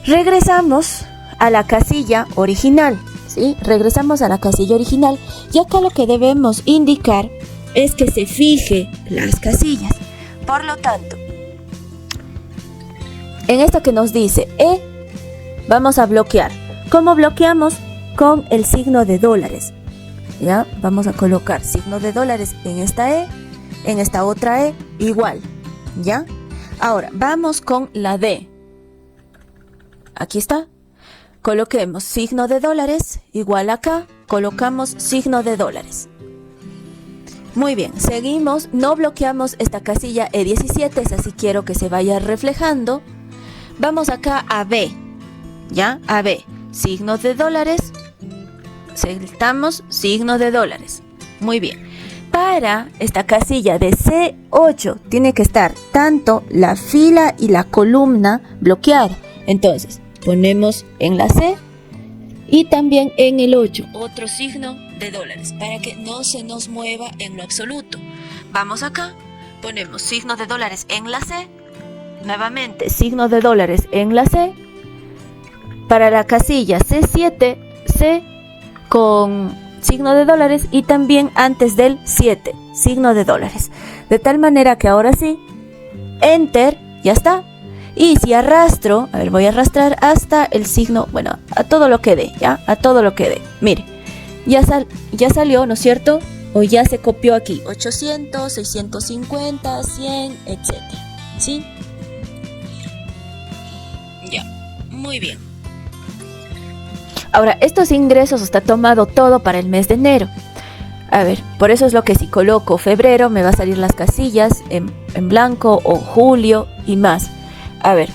Regresamos a la casilla original, ¿sí? Regresamos a la casilla original y acá lo que debemos indicar es que se fije las casillas. Por lo tanto, en esta que nos dice E, vamos a bloquear. ¿Cómo bloqueamos? Con el signo de dólares. ¿Ya? Vamos a colocar signo de dólares en esta E, en esta otra E, igual. ¿Ya? Ahora, vamos con la D. Aquí está. Coloquemos signo de dólares, igual acá, colocamos signo de dólares. Muy bien, seguimos, no bloqueamos esta casilla E17, esa sí quiero que se vaya reflejando. Vamos acá a B, ¿ya? A B, signo de dólares, selectamos signo de dólares. Muy bien. Para esta casilla de C8 tiene que estar tanto la fila y la columna bloqueada. Entonces, ponemos en la C y también en el 8 otro signo de dólares para que no se nos mueva en lo absoluto. Vamos acá, ponemos signo de dólares en la C, nuevamente signo de dólares en la C. Para la casilla C7, C con signo de dólares y también antes del 7, signo de dólares. De tal manera que ahora sí, Enter, ya está. Y si arrastro, a ver, voy a arrastrar hasta el signo, bueno, a todo lo que dé, ¿ya? A todo lo que dé. Mire, ya salió, ¿no es cierto? O ya se copió aquí, 800, 650, 100, etcétera, ¿sí? Ya, muy bien. Ahora, estos ingresos está tomado todo para el mes de enero. A ver, por eso es lo que si coloco febrero me va a salir las casillas en blanco o julio y más. A ver,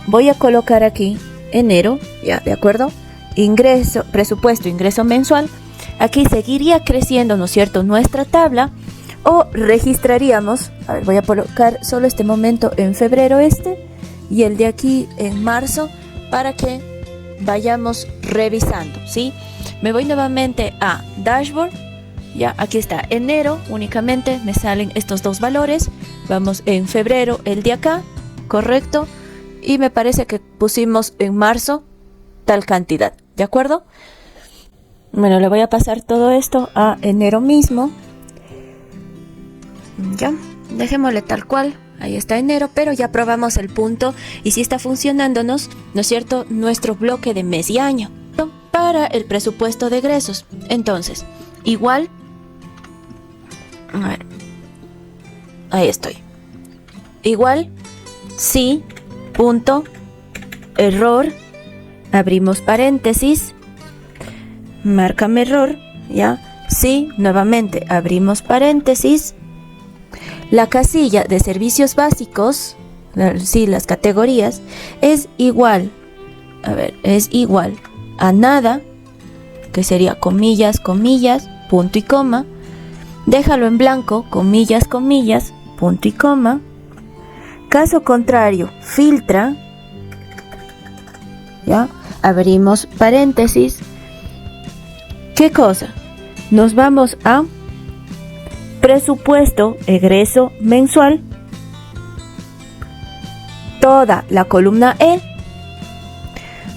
voy a colocar aquí enero, ya, ¿de acuerdo? Ingreso, presupuesto, ingreso mensual. Aquí seguiría creciendo, ¿no es cierto?, nuestra tabla o registraríamos, a ver, voy a colocar solo este momento en febrero y el de aquí en marzo para que vayamos revisando, ¿sí? Me voy nuevamente a Dashboard, ya, aquí está enero, únicamente me salen estos dos valores. Vamos en febrero, el de acá, correcto, y me parece que pusimos en marzo tal cantidad, ¿de acuerdo? Bueno, le voy a pasar todo esto a enero mismo, ya, dejémosle tal cual. Ahí está enero, pero ya probamos el punto y sí está funcionándonos, ¿no es cierto?, nuestro bloque de mes y año. Para el presupuesto de egresos, entonces, igual, a ver, ahí estoy. Igual, sí, punto, error, abrimos paréntesis, márcame error, ya, sí, nuevamente abrimos paréntesis. La casilla de servicios básicos, sí, las categorías, es igual, a ver, es igual a nada, que sería comillas, comillas, punto y coma. Déjalo en blanco, comillas, comillas, punto y coma. Caso contrario, filtra, ya, abrimos paréntesis. ¿Qué cosa? Nos vamos a presupuesto, egreso mensual, toda la columna E,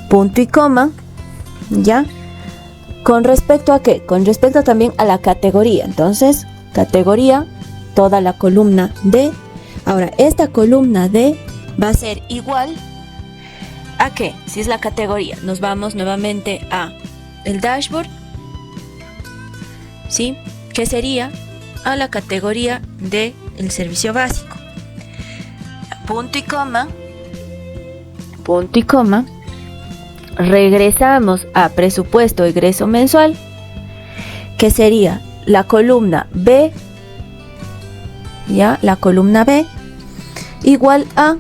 punto y coma, ¿ya? ¿Con respecto a qué? Con respecto también a la categoría. Entonces, categoría, toda la columna D. Ahora, esta columna D va a ser igual a ¿qué? Si es la categoría, nos vamos nuevamente a el dashboard, ¿sí? ¿Qué sería? a la categoría del servicio básico. Punto y coma, regresamos a presupuesto de egreso mensual, que sería la columna B, ya, la columna B, igual a,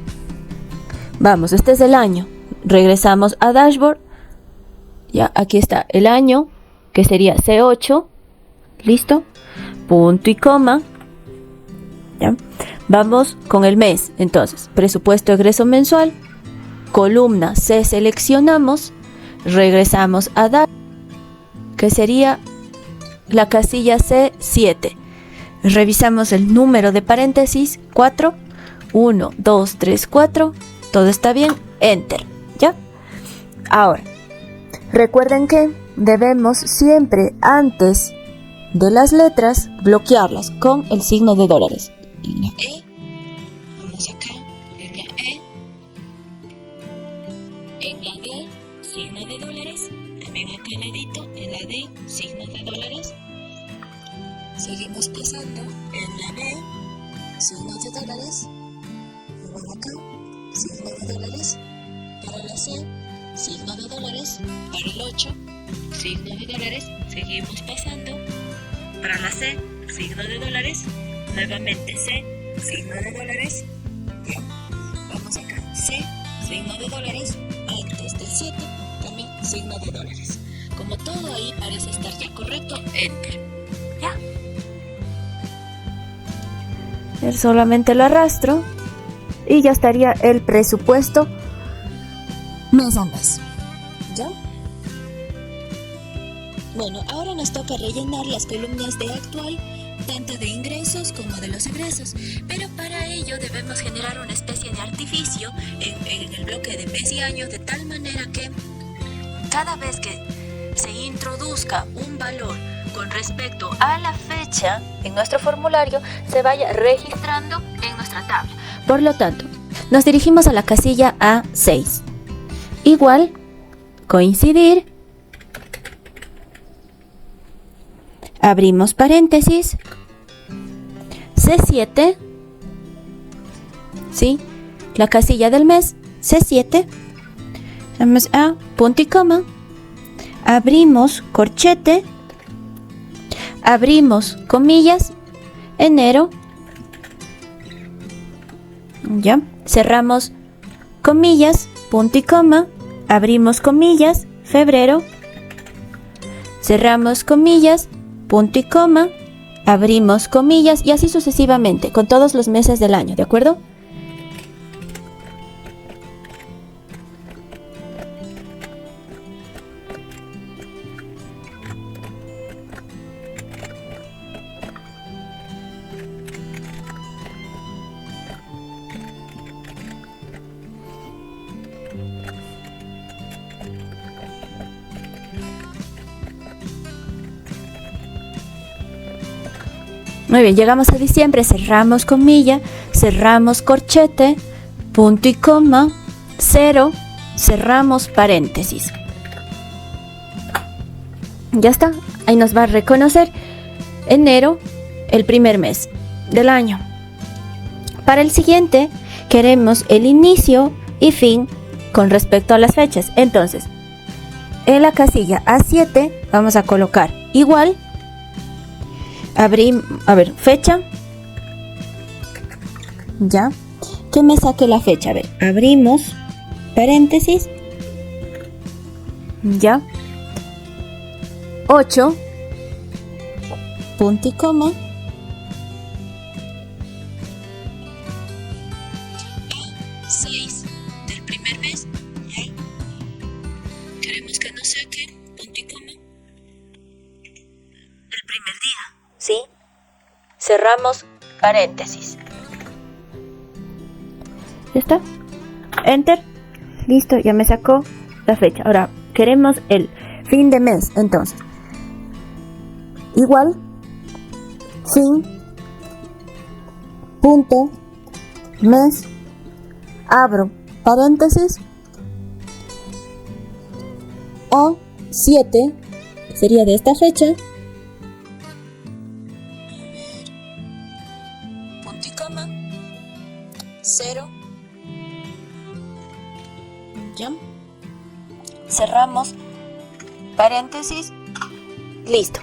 vamos, este es el año, regresamos a dashboard, ya, aquí está el año, que sería C8, listo, punto y coma, ya, vamos con el mes, entonces, presupuesto de egreso mensual, columna C seleccionamos, regresamos a dashboard, que sería la casilla C7, revisamos el número de paréntesis, 4, 1, 2, 3, 4, todo está bien, enter, ¿ya? Ahora, recuerden que debemos siempre antes de las letras bloquearlas con el signo de dólares. En la E, vamos acá, en la E, en la D, signo de dólares, también acá al ladito, en la D, signo de dólares. Seguimos pasando en la B, signo de dólares, luego acá, signo de dólares, para la C, signo de dólares, para el 8, signo de dólares, seguimos pasando, para la C, signo de dólares, nuevamente C, signo de dólares, ya, vamos acá, C, signo de dólares, antes del 7, también signo de dólares. Como todo ahí parece estar ya correcto, enter, ya. Solamente lo arrastro y ya estaría el presupuesto mes a mes, ¿ya? Bueno, ahora nos toca rellenar las columnas de actual, tanto de ingresos como de los egresos, pero para ello debemos generar una especie de artificio en el bloque de mes y año, de tal manera que cada vez que se introduzca un valor con respecto a la fecha en nuestro formulario, se vaya registrando en nuestra tabla. Por lo tanto, nos dirigimos a la casilla A6. Igual, coincidir, abrimos paréntesis, C7, ¿sí? La casilla del mes, C7, vamos a punto y coma, abrimos corchete, abrimos comillas, enero, ya, cerramos comillas, punto y coma, abrimos comillas, febrero, cerramos comillas, punto y coma, abrimos comillas y así sucesivamente con todos los meses del año, ¿de acuerdo? Muy bien, llegamos a diciembre, cerramos comilla, cerramos corchete, punto y coma, 0, cerramos paréntesis. Ya está, ahí nos va a reconocer enero, el primer mes del año. Para el siguiente, queremos el inicio y fin con respecto a las fechas. Entonces, en la casilla A7 vamos a colocar igual. Fecha, ya, que me saque la fecha, a ver, abrimos paréntesis, ya, 8, punto y coma, A6 del primer mes, ya, queremos que nos saque, punto y coma, el primer día. ¿Sí? Cerramos paréntesis. ¿Ya está? Enter. Listo, ya me sacó la fecha. Ahora queremos el fin de mes. Entonces, igual, fin, punto, mes, abro paréntesis, A7, sería de esta fecha. cerramos paréntesis, listo.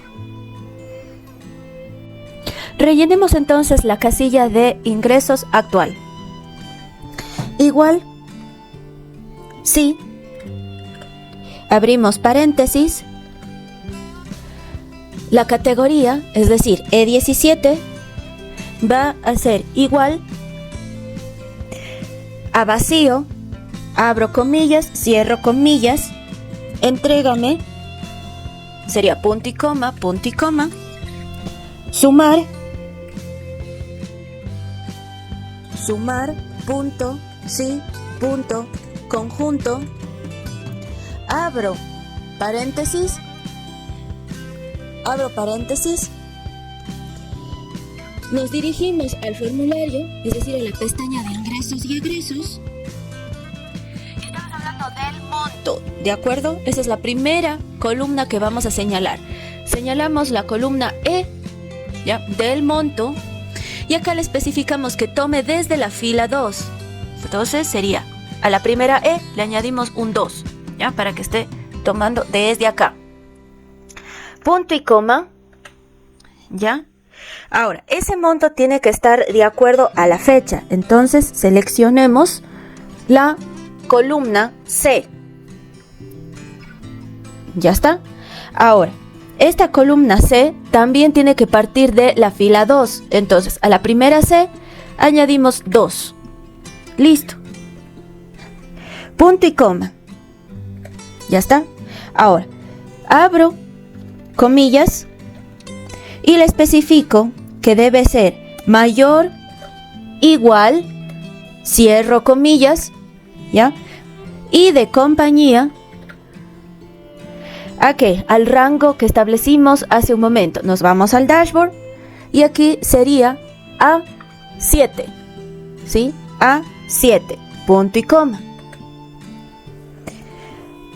Rellenemos entonces la casilla de ingresos actual. Igual, sí, abrimos paréntesis, la categoría, es decir, E17, va a ser igual a vacío, abro comillas, cierro comillas, entrégame, sería punto y coma, sumar, punto, sí, punto, conjunto, abro paréntesis, nos dirigimos al formulario, es decir, a la pestaña de ingresos y egresos. Estamos hablando del monto, ¿de acuerdo? Esa es la primera columna que vamos a señalar. Señalamos la columna E, ¿ya? Del monto, y acá le especificamos que tome desde la fila 2. Entonces sería, a la primera E le añadimos un 2, ¿ya? Para que esté tomando desde acá. Punto y coma, ¿ya? Ahora, ese monto tiene que estar de acuerdo a la fecha. Entonces, seleccionemos la columna C. ¿Ya está? Ahora, esta columna C también tiene que partir de la fila 2. Entonces, a la primera C añadimos 2. Listo. Punto y coma. ¿Ya está? Ahora, abro comillas y le especifico que debe ser mayor, igual, cierro comillas, ¿ya? Y de compañía, ¿a qué? Al rango que establecimos hace un momento. Nos vamos al dashboard y aquí sería A7, ¿sí? A7, punto y coma.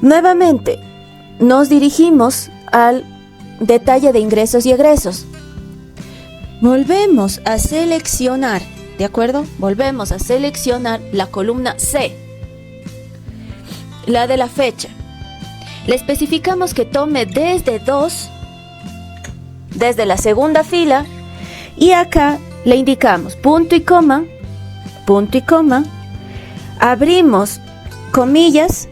Nuevamente, nos dirigimos al detalle de ingresos y egresos. Volvemos a seleccionar, ¿de acuerdo? Volvemos a seleccionar la columna C, la de la fecha. Le especificamos que tome desde 2, desde la segunda fila, y acá le indicamos punto y coma, abrimos comillas,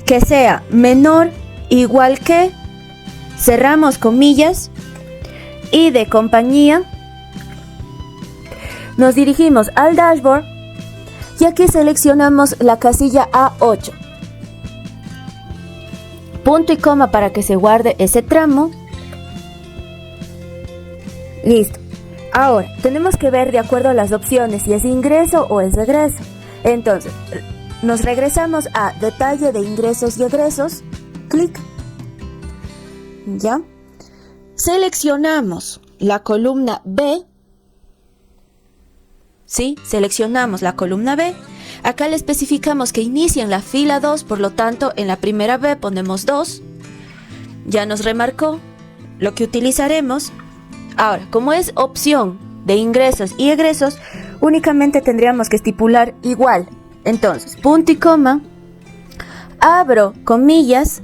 que sea menor, igual que, cerramos comillas, y de compañía, nos dirigimos al dashboard y aquí seleccionamos la casilla A8. Punto y coma para que se guarde ese tramo. Listo. Ahora, tenemos que ver de acuerdo a las opciones si es ingreso o es egreso. Entonces, nos regresamos a detalle de ingresos y egresos. Clic. ¿Ya? Seleccionamos la columna B. ¿Sí? Seleccionamos la columna B. Acá le especificamos que inicia en la fila 2, por lo tanto, en la primera B ponemos 2. Ya nos remarcó lo que utilizaremos. Ahora, como es opción de ingresos y egresos, únicamente tendríamos que estipular igual. Entonces, punto y coma, abro comillas,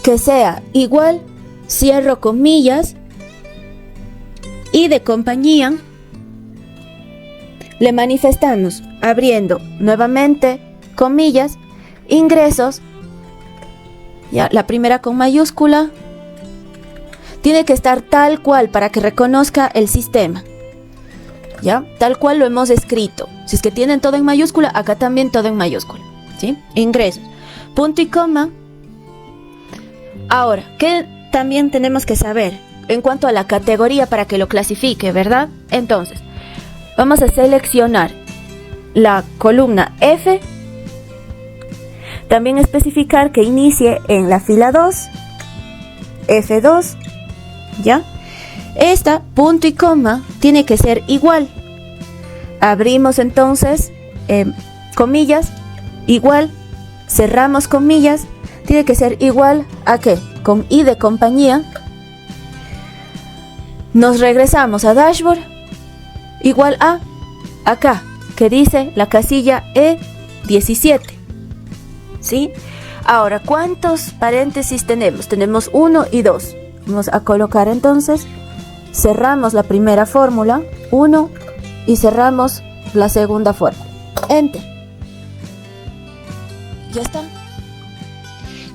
que sea igual, cierro comillas, y de compañía, le manifestamos abriendo nuevamente comillas, ingresos, ya la primera con mayúscula, tiene que estar tal cual para que reconozca el sistema, ya, tal cual lo hemos escrito. Si es que tienen todo en mayúscula, acá también todo en mayúscula, ¿sí? Ingresos, punto y coma. Ahora, ¿qué también tenemos que saber en cuanto a la categoría para que lo clasifique, verdad? Entonces, vamos a seleccionar la columna F, también especificar que inicie en la fila 2, F2, ¿ya? Esta, punto y coma, tiene que ser igual. Abrimos entonces comillas, igual, cerramos comillas, tiene que ser igual a ¿qué? Con I de compañía. Nos regresamos a dashboard, igual a acá, que dice la casilla E17, ¿sí? Ahora, ¿cuántos paréntesis tenemos? Tenemos 1 y 2. Vamos a colocar entonces, cerramos la primera fórmula, 1, y cerramos la segunda fórmula. Enter. Ya está.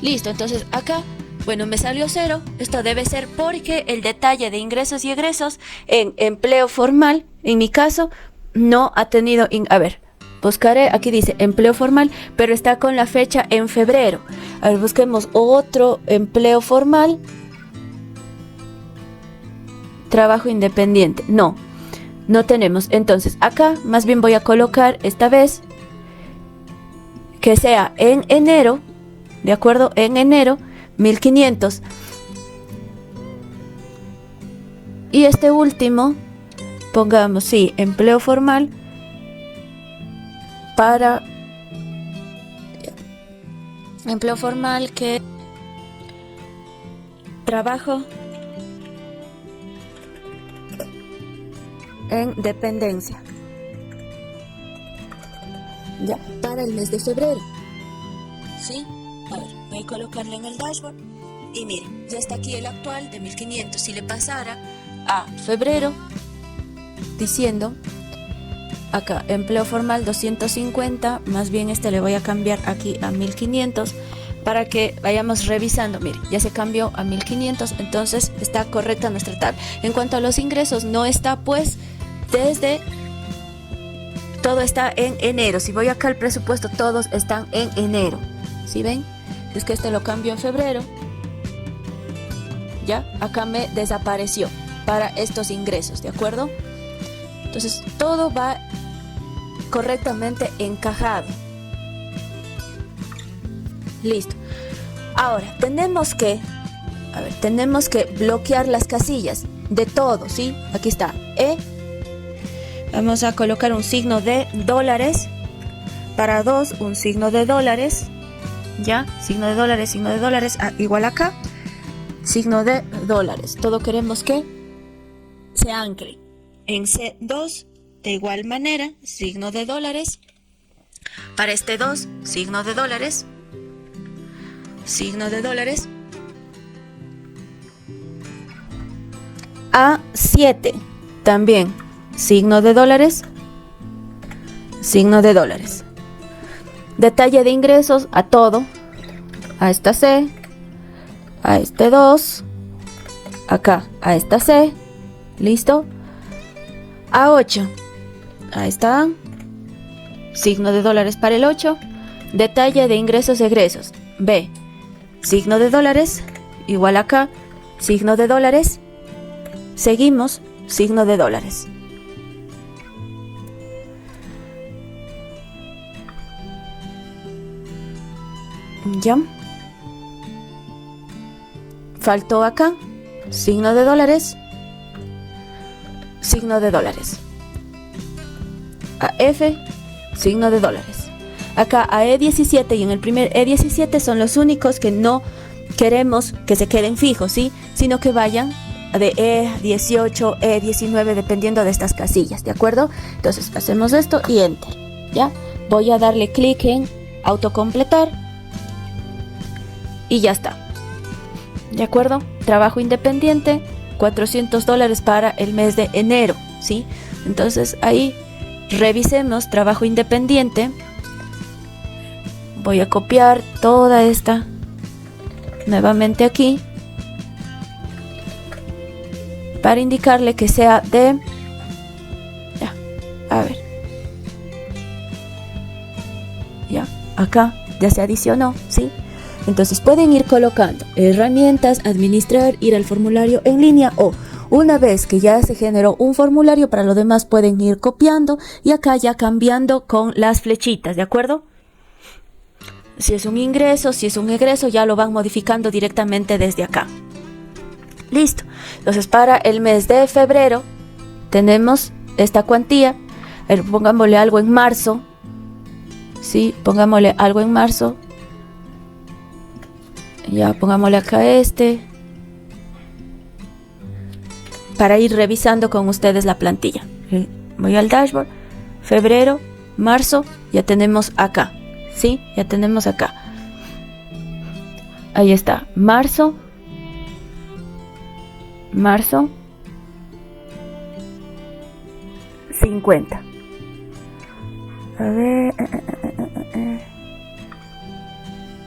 Listo, entonces acá, bueno, me salió 0. Esto debe ser porque el detalle de ingresos y egresos en empleo formal, en mi caso, no ha tenido... A ver, buscaré, aquí dice empleo formal, pero está con la fecha en febrero. A ver, busquemos otro empleo formal. Trabajo independiente. No tenemos. Entonces acá más bien voy a colocar esta vez que sea en enero, ¿de acuerdo? En enero, 1500. Y este último, pongamos, sí, empleo formal para empleo formal que trabajo en dependencia. Ya, para el mes de febrero. ¿Sí? A ver, voy a colocarle en el dashboard. Y miren, ya está aquí el actual de 1500. Si le pasara a febrero, diciendo, acá, empleo formal 250, más bien este le voy a cambiar aquí a 1500 para que vayamos revisando. Miren, ya se cambió a 1500, entonces está correcta nuestra tabla. En cuanto a los ingresos, no está pues desde... Todo está en enero. Si voy acá al presupuesto, todos están en enero. ¿Sí ven? Es que este lo cambio en febrero. Ya, acá me desapareció para estos ingresos, ¿de acuerdo? Entonces, todo va correctamente encajado. Listo. Ahora, tenemos que bloquear las casillas de todo, ¿sí? Aquí está, vamos a colocar un signo de dólares. Para 2, un signo de dólares. Ya, signo de dólares, igual acá. Signo de dólares. Todo queremos que se ancle en C2. De igual manera, signo de dólares. Para este 2, signo de dólares. Signo de dólares. A7 también. Signo de dólares. Signo de dólares. Detalle de ingresos a todo. A esta C. A este 2. Acá a esta C. Listo. A8. Ahí está. Signo de dólares para el 8. Detalle de ingresos y egresos. B. Signo de dólares. Igual acá. Signo de dólares. Seguimos. Signo de dólares. Ya. Faltó acá. Signo de dólares. Signo de dólares. A F, signo de dólares. Acá a E17 y en el primer E17 son los únicos que no queremos que se queden fijos, ¿sí? Sino que vayan de E18, E19, dependiendo de estas casillas, ¿de acuerdo? Entonces hacemos esto y Enter, ¿ya? Voy a darle clic en autocompletar y ya está. ¿De acuerdo? Trabajo independiente, $400 para el mes de enero, ¿sí? Entonces ahí revisemos trabajo independiente. Voy a copiar toda esta nuevamente aquí para indicarle que sea de... Ya, a ver. Ya, acá ya se adicionó, ¿sí? Entonces pueden ir colocando herramientas, administrar, ir al formulario en línea o una vez que ya se generó un formulario, para lo demás pueden ir copiando y acá ya cambiando con las flechitas, ¿de acuerdo? Si es un ingreso, si es un egreso, ya lo van modificando directamente desde acá. Listo. Entonces para el mes de febrero tenemos esta cuantía. Pongámosle algo en marzo. Sí, pongámosle algo en marzo. Ya, pongámosle acá para ir revisando con ustedes la plantilla. Voy al dashboard, febrero, marzo, ya tenemos acá, ¿sí? Ya tenemos acá. Ahí está, marzo, 50. A ver,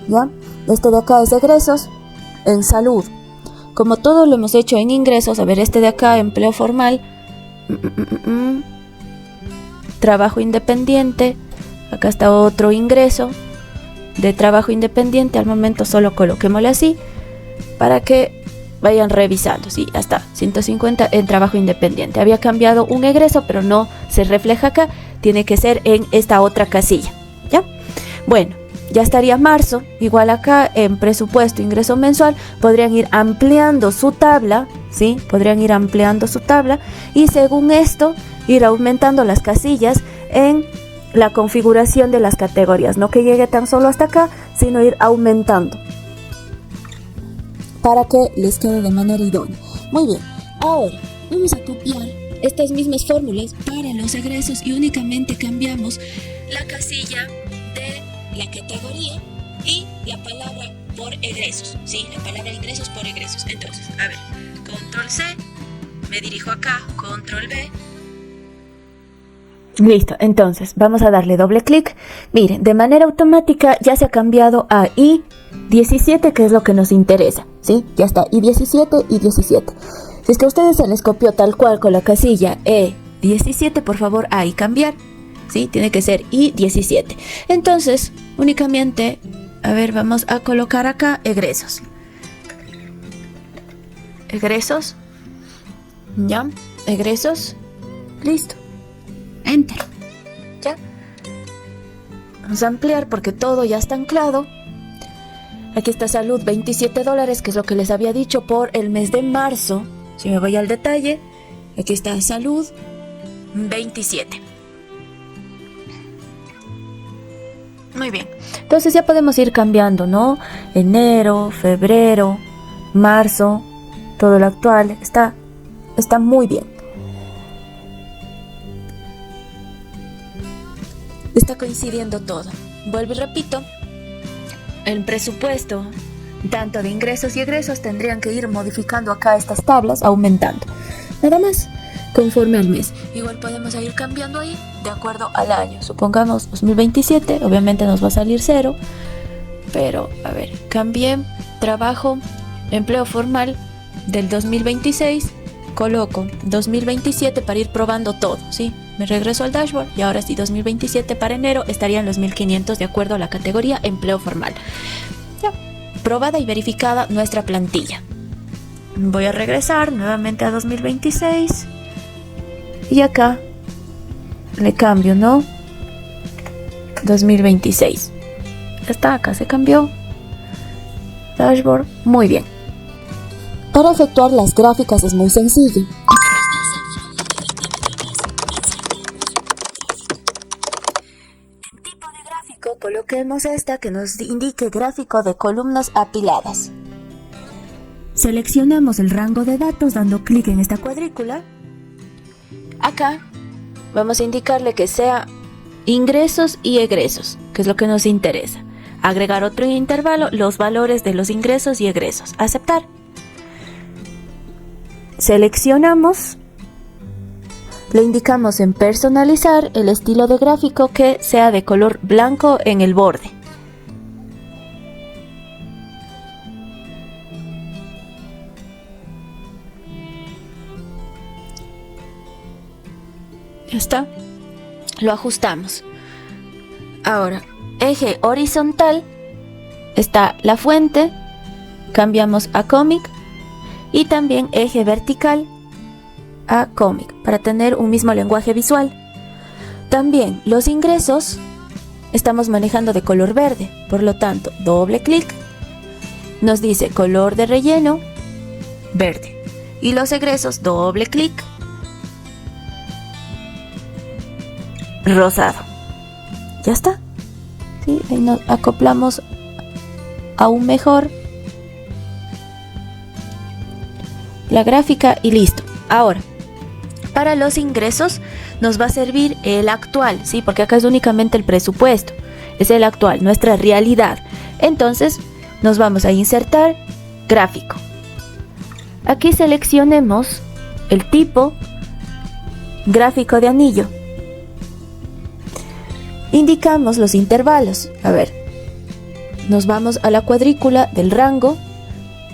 ya, este de acá es egresos en salud. Como todo lo hemos hecho en ingresos, a ver, este de acá, empleo formal, trabajo independiente, acá está otro ingreso de trabajo independiente. Al momento solo coloquémosle así para que vayan revisando. Sí, ya está, 150 en trabajo independiente. Había cambiado un egreso, pero no se refleja acá, tiene que ser en esta otra casilla, ¿ya? Bueno, ya estaría marzo. Igual acá en presupuesto, ingreso mensual, podrían ir ampliando su tabla, ¿sí? Podrían ir ampliando su tabla y según esto ir aumentando las casillas en la configuración de las categorías, no que llegue tan solo hasta acá, sino ir aumentando para que les quede de manera idónea. Muy bien, ahora vamos a copiar estas mismas fórmulas para los egresos y únicamente cambiamos la casilla de la categoría y la palabra por egresos, ¿sí? La palabra ingresos por egresos. Entonces, a ver, control C, me dirijo acá, control B. Listo, entonces vamos a darle doble clic. Miren, de manera automática ya se ha cambiado a I17, que es lo que nos interesa, ¿sí? Ya está, I17 y 17. Si es que a ustedes se les copió tal cual con la casilla E17, por favor, ahí cambiar, ¿sí? Tiene que ser I17. Entonces, únicamente, a ver, vamos a colocar acá egresos. Egresos, ya, egresos, listo. Enter. Ya. Vamos a ampliar porque todo ya está anclado. Aquí está salud, $27, que es lo que les había dicho por el mes de marzo. Si me voy al detalle, aquí está salud, 27. Muy bien. Entonces ya podemos ir cambiando, ¿no? Enero, febrero, marzo, todo lo actual. Está muy bien. Está coincidiendo todo. Vuelvo y repito, el presupuesto, tanto de ingresos y egresos, tendrían que ir modificando acá estas tablas, aumentando. Nada más, conforme al mes. Igual podemos ir cambiando ahí de acuerdo al año. Supongamos 2027, obviamente nos va a salir 0, pero a ver, cambié trabajo, empleo formal del 2026, coloco 2027 para ir probando todo, ¿sí? Me regreso al dashboard y ahora sí, 2027 para enero estarían los 1500 de acuerdo a la categoría empleo formal. Ya, probada y verificada nuestra plantilla. Voy a regresar nuevamente a 2026 y acá le cambio, ¿no? 2026. Ya está, acá se cambió. Dashboard, muy bien. Para efectuar las gráficas es muy sencillo. Coloquemos esta que nos indique gráfico de columnas apiladas. Seleccionamos el rango de datos dando clic en esta cuadrícula. Acá vamos a indicarle que sea ingresos y egresos, que es lo que nos interesa. Agregar otro intervalo, los valores de los ingresos y egresos. Aceptar. Seleccionamos. Le indicamos en personalizar el estilo de gráfico que sea de color blanco en el borde. Ya está. Lo ajustamos. Ahora, eje horizontal está la fuente. Cambiamos a cómic. Y también eje vertical a cómic para tener un mismo lenguaje visual. También los ingresos estamos manejando de color verde, por lo tanto doble clic, nos dice color de relleno verde, y los egresos doble clic, rosado. Ya está. ¿Sí? Ahí nos acoplamos aún mejor la gráfica y listo. Ahora, para los ingresos nos va a servir el actual, ¿sí? Porque acá es únicamente el presupuesto, es el actual, nuestra realidad. Entonces nos vamos a insertar gráfico. Aquí seleccionemos el tipo gráfico de anillo. Indicamos los intervalos. A ver, nos vamos a la cuadrícula del rango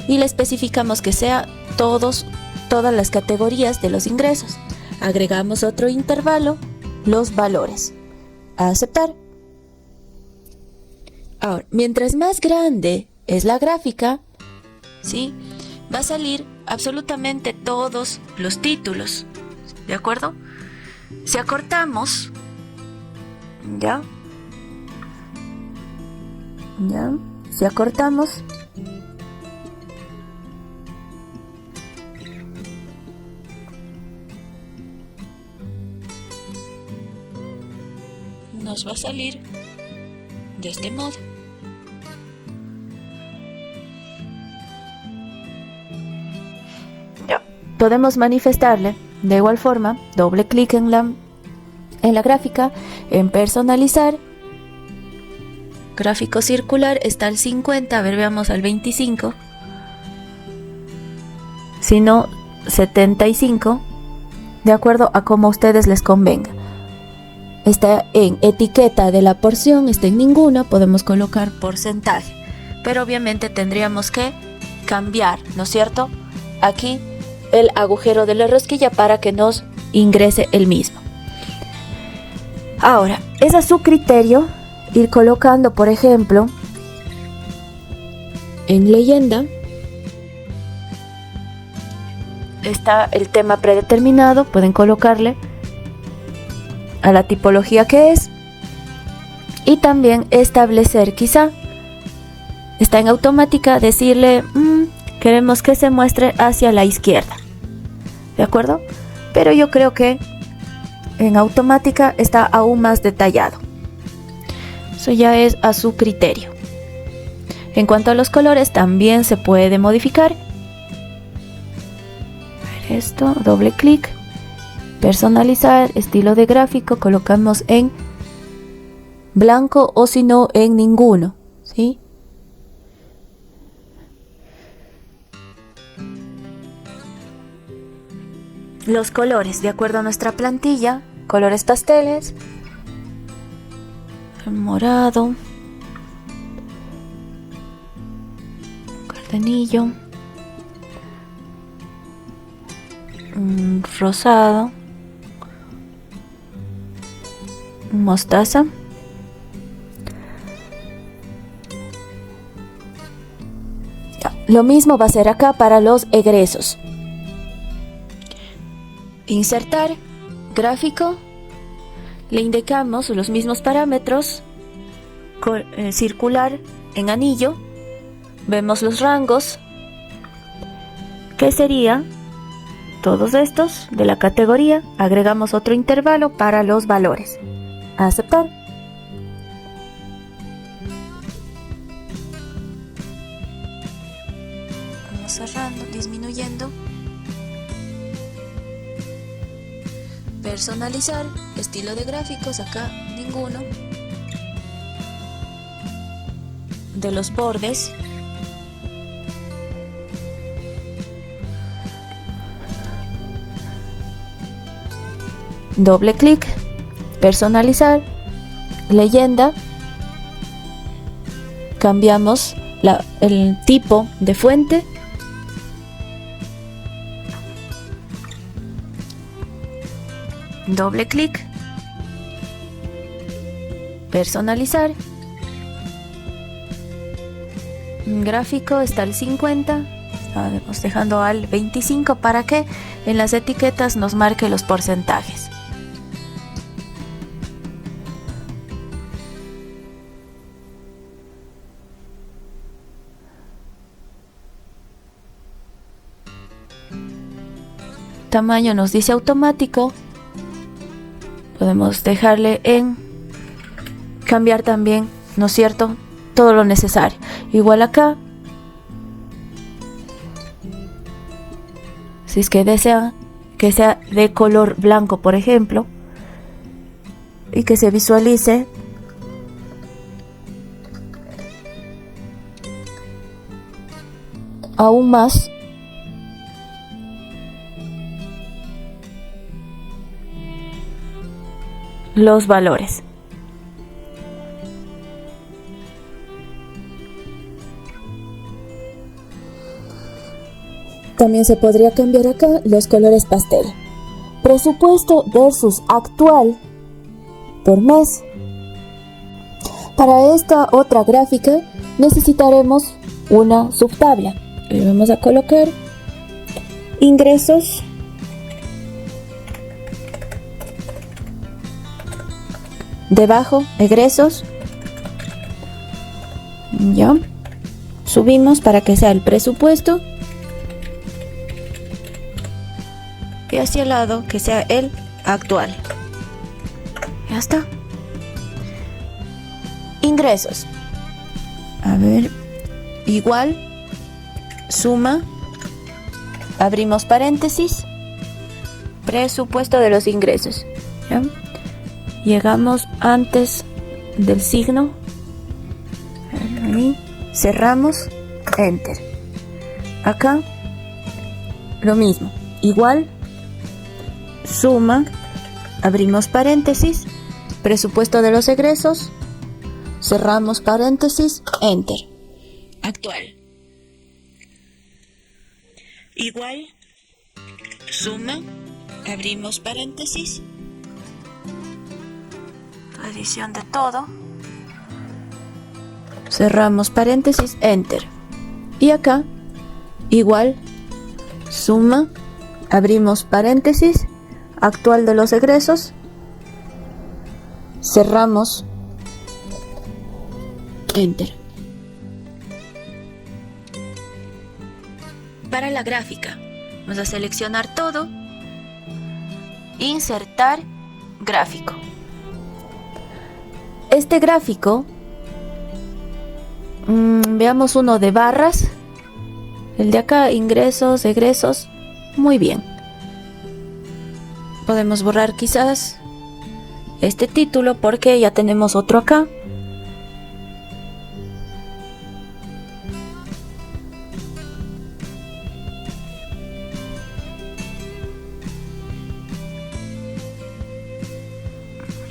y le especificamos que sea todas las categorías de los ingresos. Agregamos otro intervalo, los valores. A aceptar. Ahora, mientras más grande es la gráfica, ¿sí?, va a salir absolutamente todos los títulos, ¿de acuerdo? Si acortamos, si acortamos, nos va a salir de este modo. Podemos manifestarle de igual forma, doble clic en la gráfica, en personalizar, gráfico circular, está al 50, a ver, veamos al 25, si no 75, de acuerdo a como a ustedes les convenga. Está en etiqueta de la porción, está en ninguna, podemos colocar porcentaje, pero obviamente tendríamos que cambiar, ¿no es cierto?, aquí el agujero de la rosquilla para que nos ingrese el mismo. Ahora, es a su criterio ir colocando, por ejemplo, en leyenda está el tema predeterminado, pueden colocarle a la tipología que es y también establecer, quizá está en automática, decirle queremos que se muestre hacia la izquierda, ¿de acuerdo? Pero yo creo que en automática está aún más detallado. Eso ya es a su criterio. En cuanto a los colores, también se puede modificar. Esto, doble clic, personalizar, estilo de gráfico, colocamos en blanco o si no en ninguno, ¿sí? Los colores, de acuerdo a nuestra plantilla, colores pasteles, el morado, cardenillo, rosado, mostaza, lo mismo va a ser acá para los egresos. Insertar, gráfico, le indicamos los mismos parámetros, circular en anillo, vemos los rangos, que sería todos estos de la categoría, agregamos otro intervalo para los valores. A aceptar. Vamos cerrando, disminuyendo. Personalizar, estilo de gráficos, acá ninguno. De los bordes. Doble clic, personalizar, leyenda. Cambiamos el tipo de fuente. Doble clic, personalizar, gráfico está al 50, estamos dejando al 25 para que en las etiquetas nos marque los porcentajes. Tamaño nos dice automático. Podemos dejarle en cambiar también, ¿no es cierto?, todo lo necesario. Igual acá, si es que desea que sea de color blanco, por ejemplo, y que se visualice aún más los valores. También se podría cambiar acá los colores pastel. Presupuesto versus actual por mes. Para esta otra gráfica necesitaremos una subtabla. Le vamos a colocar ingresos Debajo, egresos. Ya. Subimos para que sea el presupuesto. Y hacia el lado que sea el actual. Ya está. Ingresos. A ver. Igual. Suma. Abrimos paréntesis. Presupuesto de los ingresos. ¿Ya? Llegamos antes del signo. Ahí. Cerramos. Enter. Acá. Lo mismo. Igual. Suma. Abrimos paréntesis. Presupuesto de los egresos. Cerramos paréntesis. Enter. Actual. Igual. Suma. Abrimos paréntesis. Adición de todo. Cerramos paréntesis. Enter. Y acá. Igual. Suma. Abrimos paréntesis. Actual de los egresos. Cerramos. Enter. Para la gráfica, vamos a seleccionar todo. Insertar gráfico. Este gráfico, veamos uno de barras. El de acá, ingresos, egresos. Muy bien. Podemos borrar quizás este título porque ya tenemos otro acá.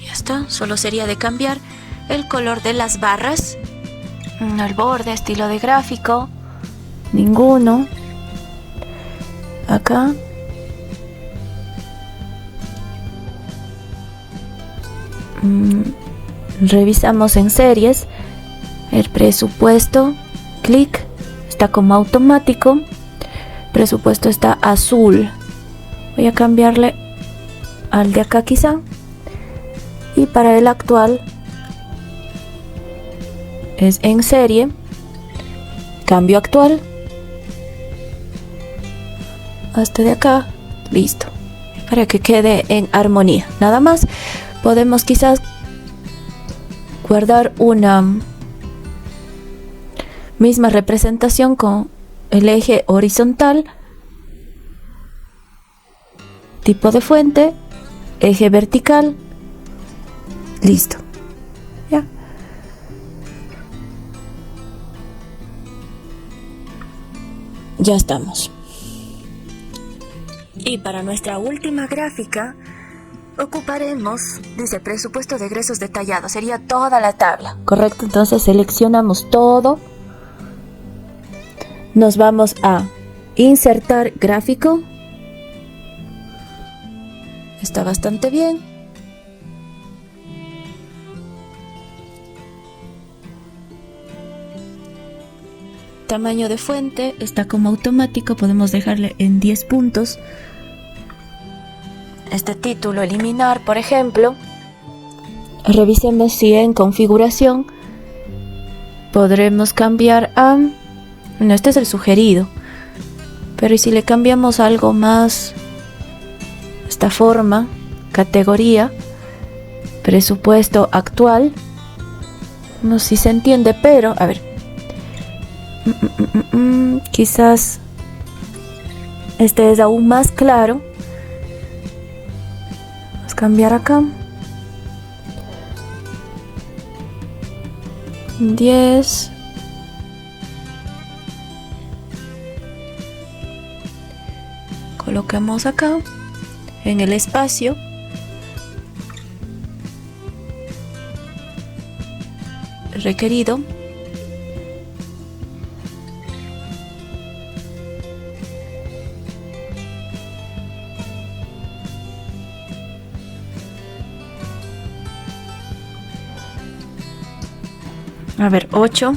Ya está, solo sería de cambiar el color de las barras. El borde, estilo de gráfico, ninguno. Acá. Revisamos en series. El presupuesto, clic, está como automático. Presupuesto está azul. Voy a cambiarle al de acá quizá. Y para el actual es en serie. Cambio actual. Hasta de acá. Listo. Para que quede en armonía. Nada más. Podemos quizás guardar una misma representación con el eje horizontal, tipo de fuente, eje vertical. Listo. Ya. Ya estamos. Y para nuestra última gráfica ocuparemos, dice presupuesto de egresos detallado, sería toda la tabla, ¿correcto? Entonces seleccionamos todo, nos vamos a insertar gráfico, está bastante bien, tamaño de fuente, está como automático, podemos dejarle en 10 puntos. Este título eliminar, por ejemplo. Revisemos si en configuración podremos cambiar a... Bueno, este es el sugerido. Pero ¿y si le cambiamos algo más? Esta forma, categoría, presupuesto actual. No sé si se entiende, pero... A ver. Quizás este es aún más claro. Cambiar acá 10 colocamos acá en el espacio. Requerido. A ver, 8.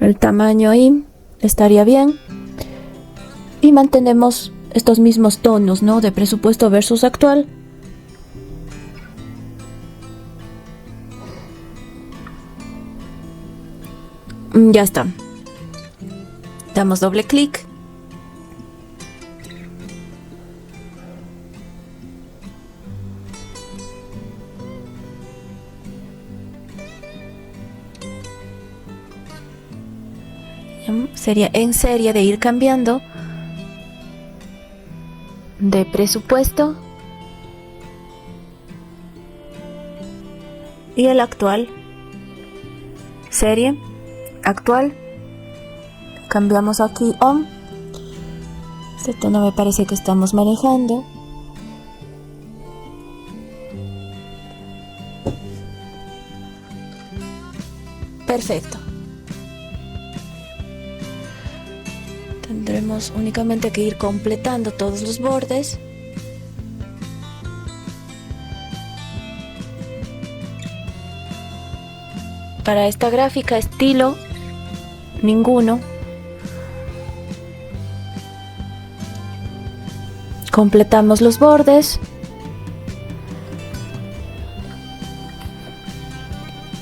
El tamaño ahí estaría bien. Y mantenemos estos mismos tonos, ¿no? De presupuesto versus actual. Ya está. Damos doble clic. Sería en serie de ir cambiando de presupuesto y el actual. Serie, actual. Cambiamos aquí on. Este tono me parece que estamos manejando. Perfecto. Tendremos únicamente que ir completando todos los bordes. Para esta gráfica, estilo, ninguno. Completamos los bordes.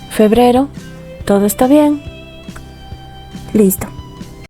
Febrero, todo está bien. Listo.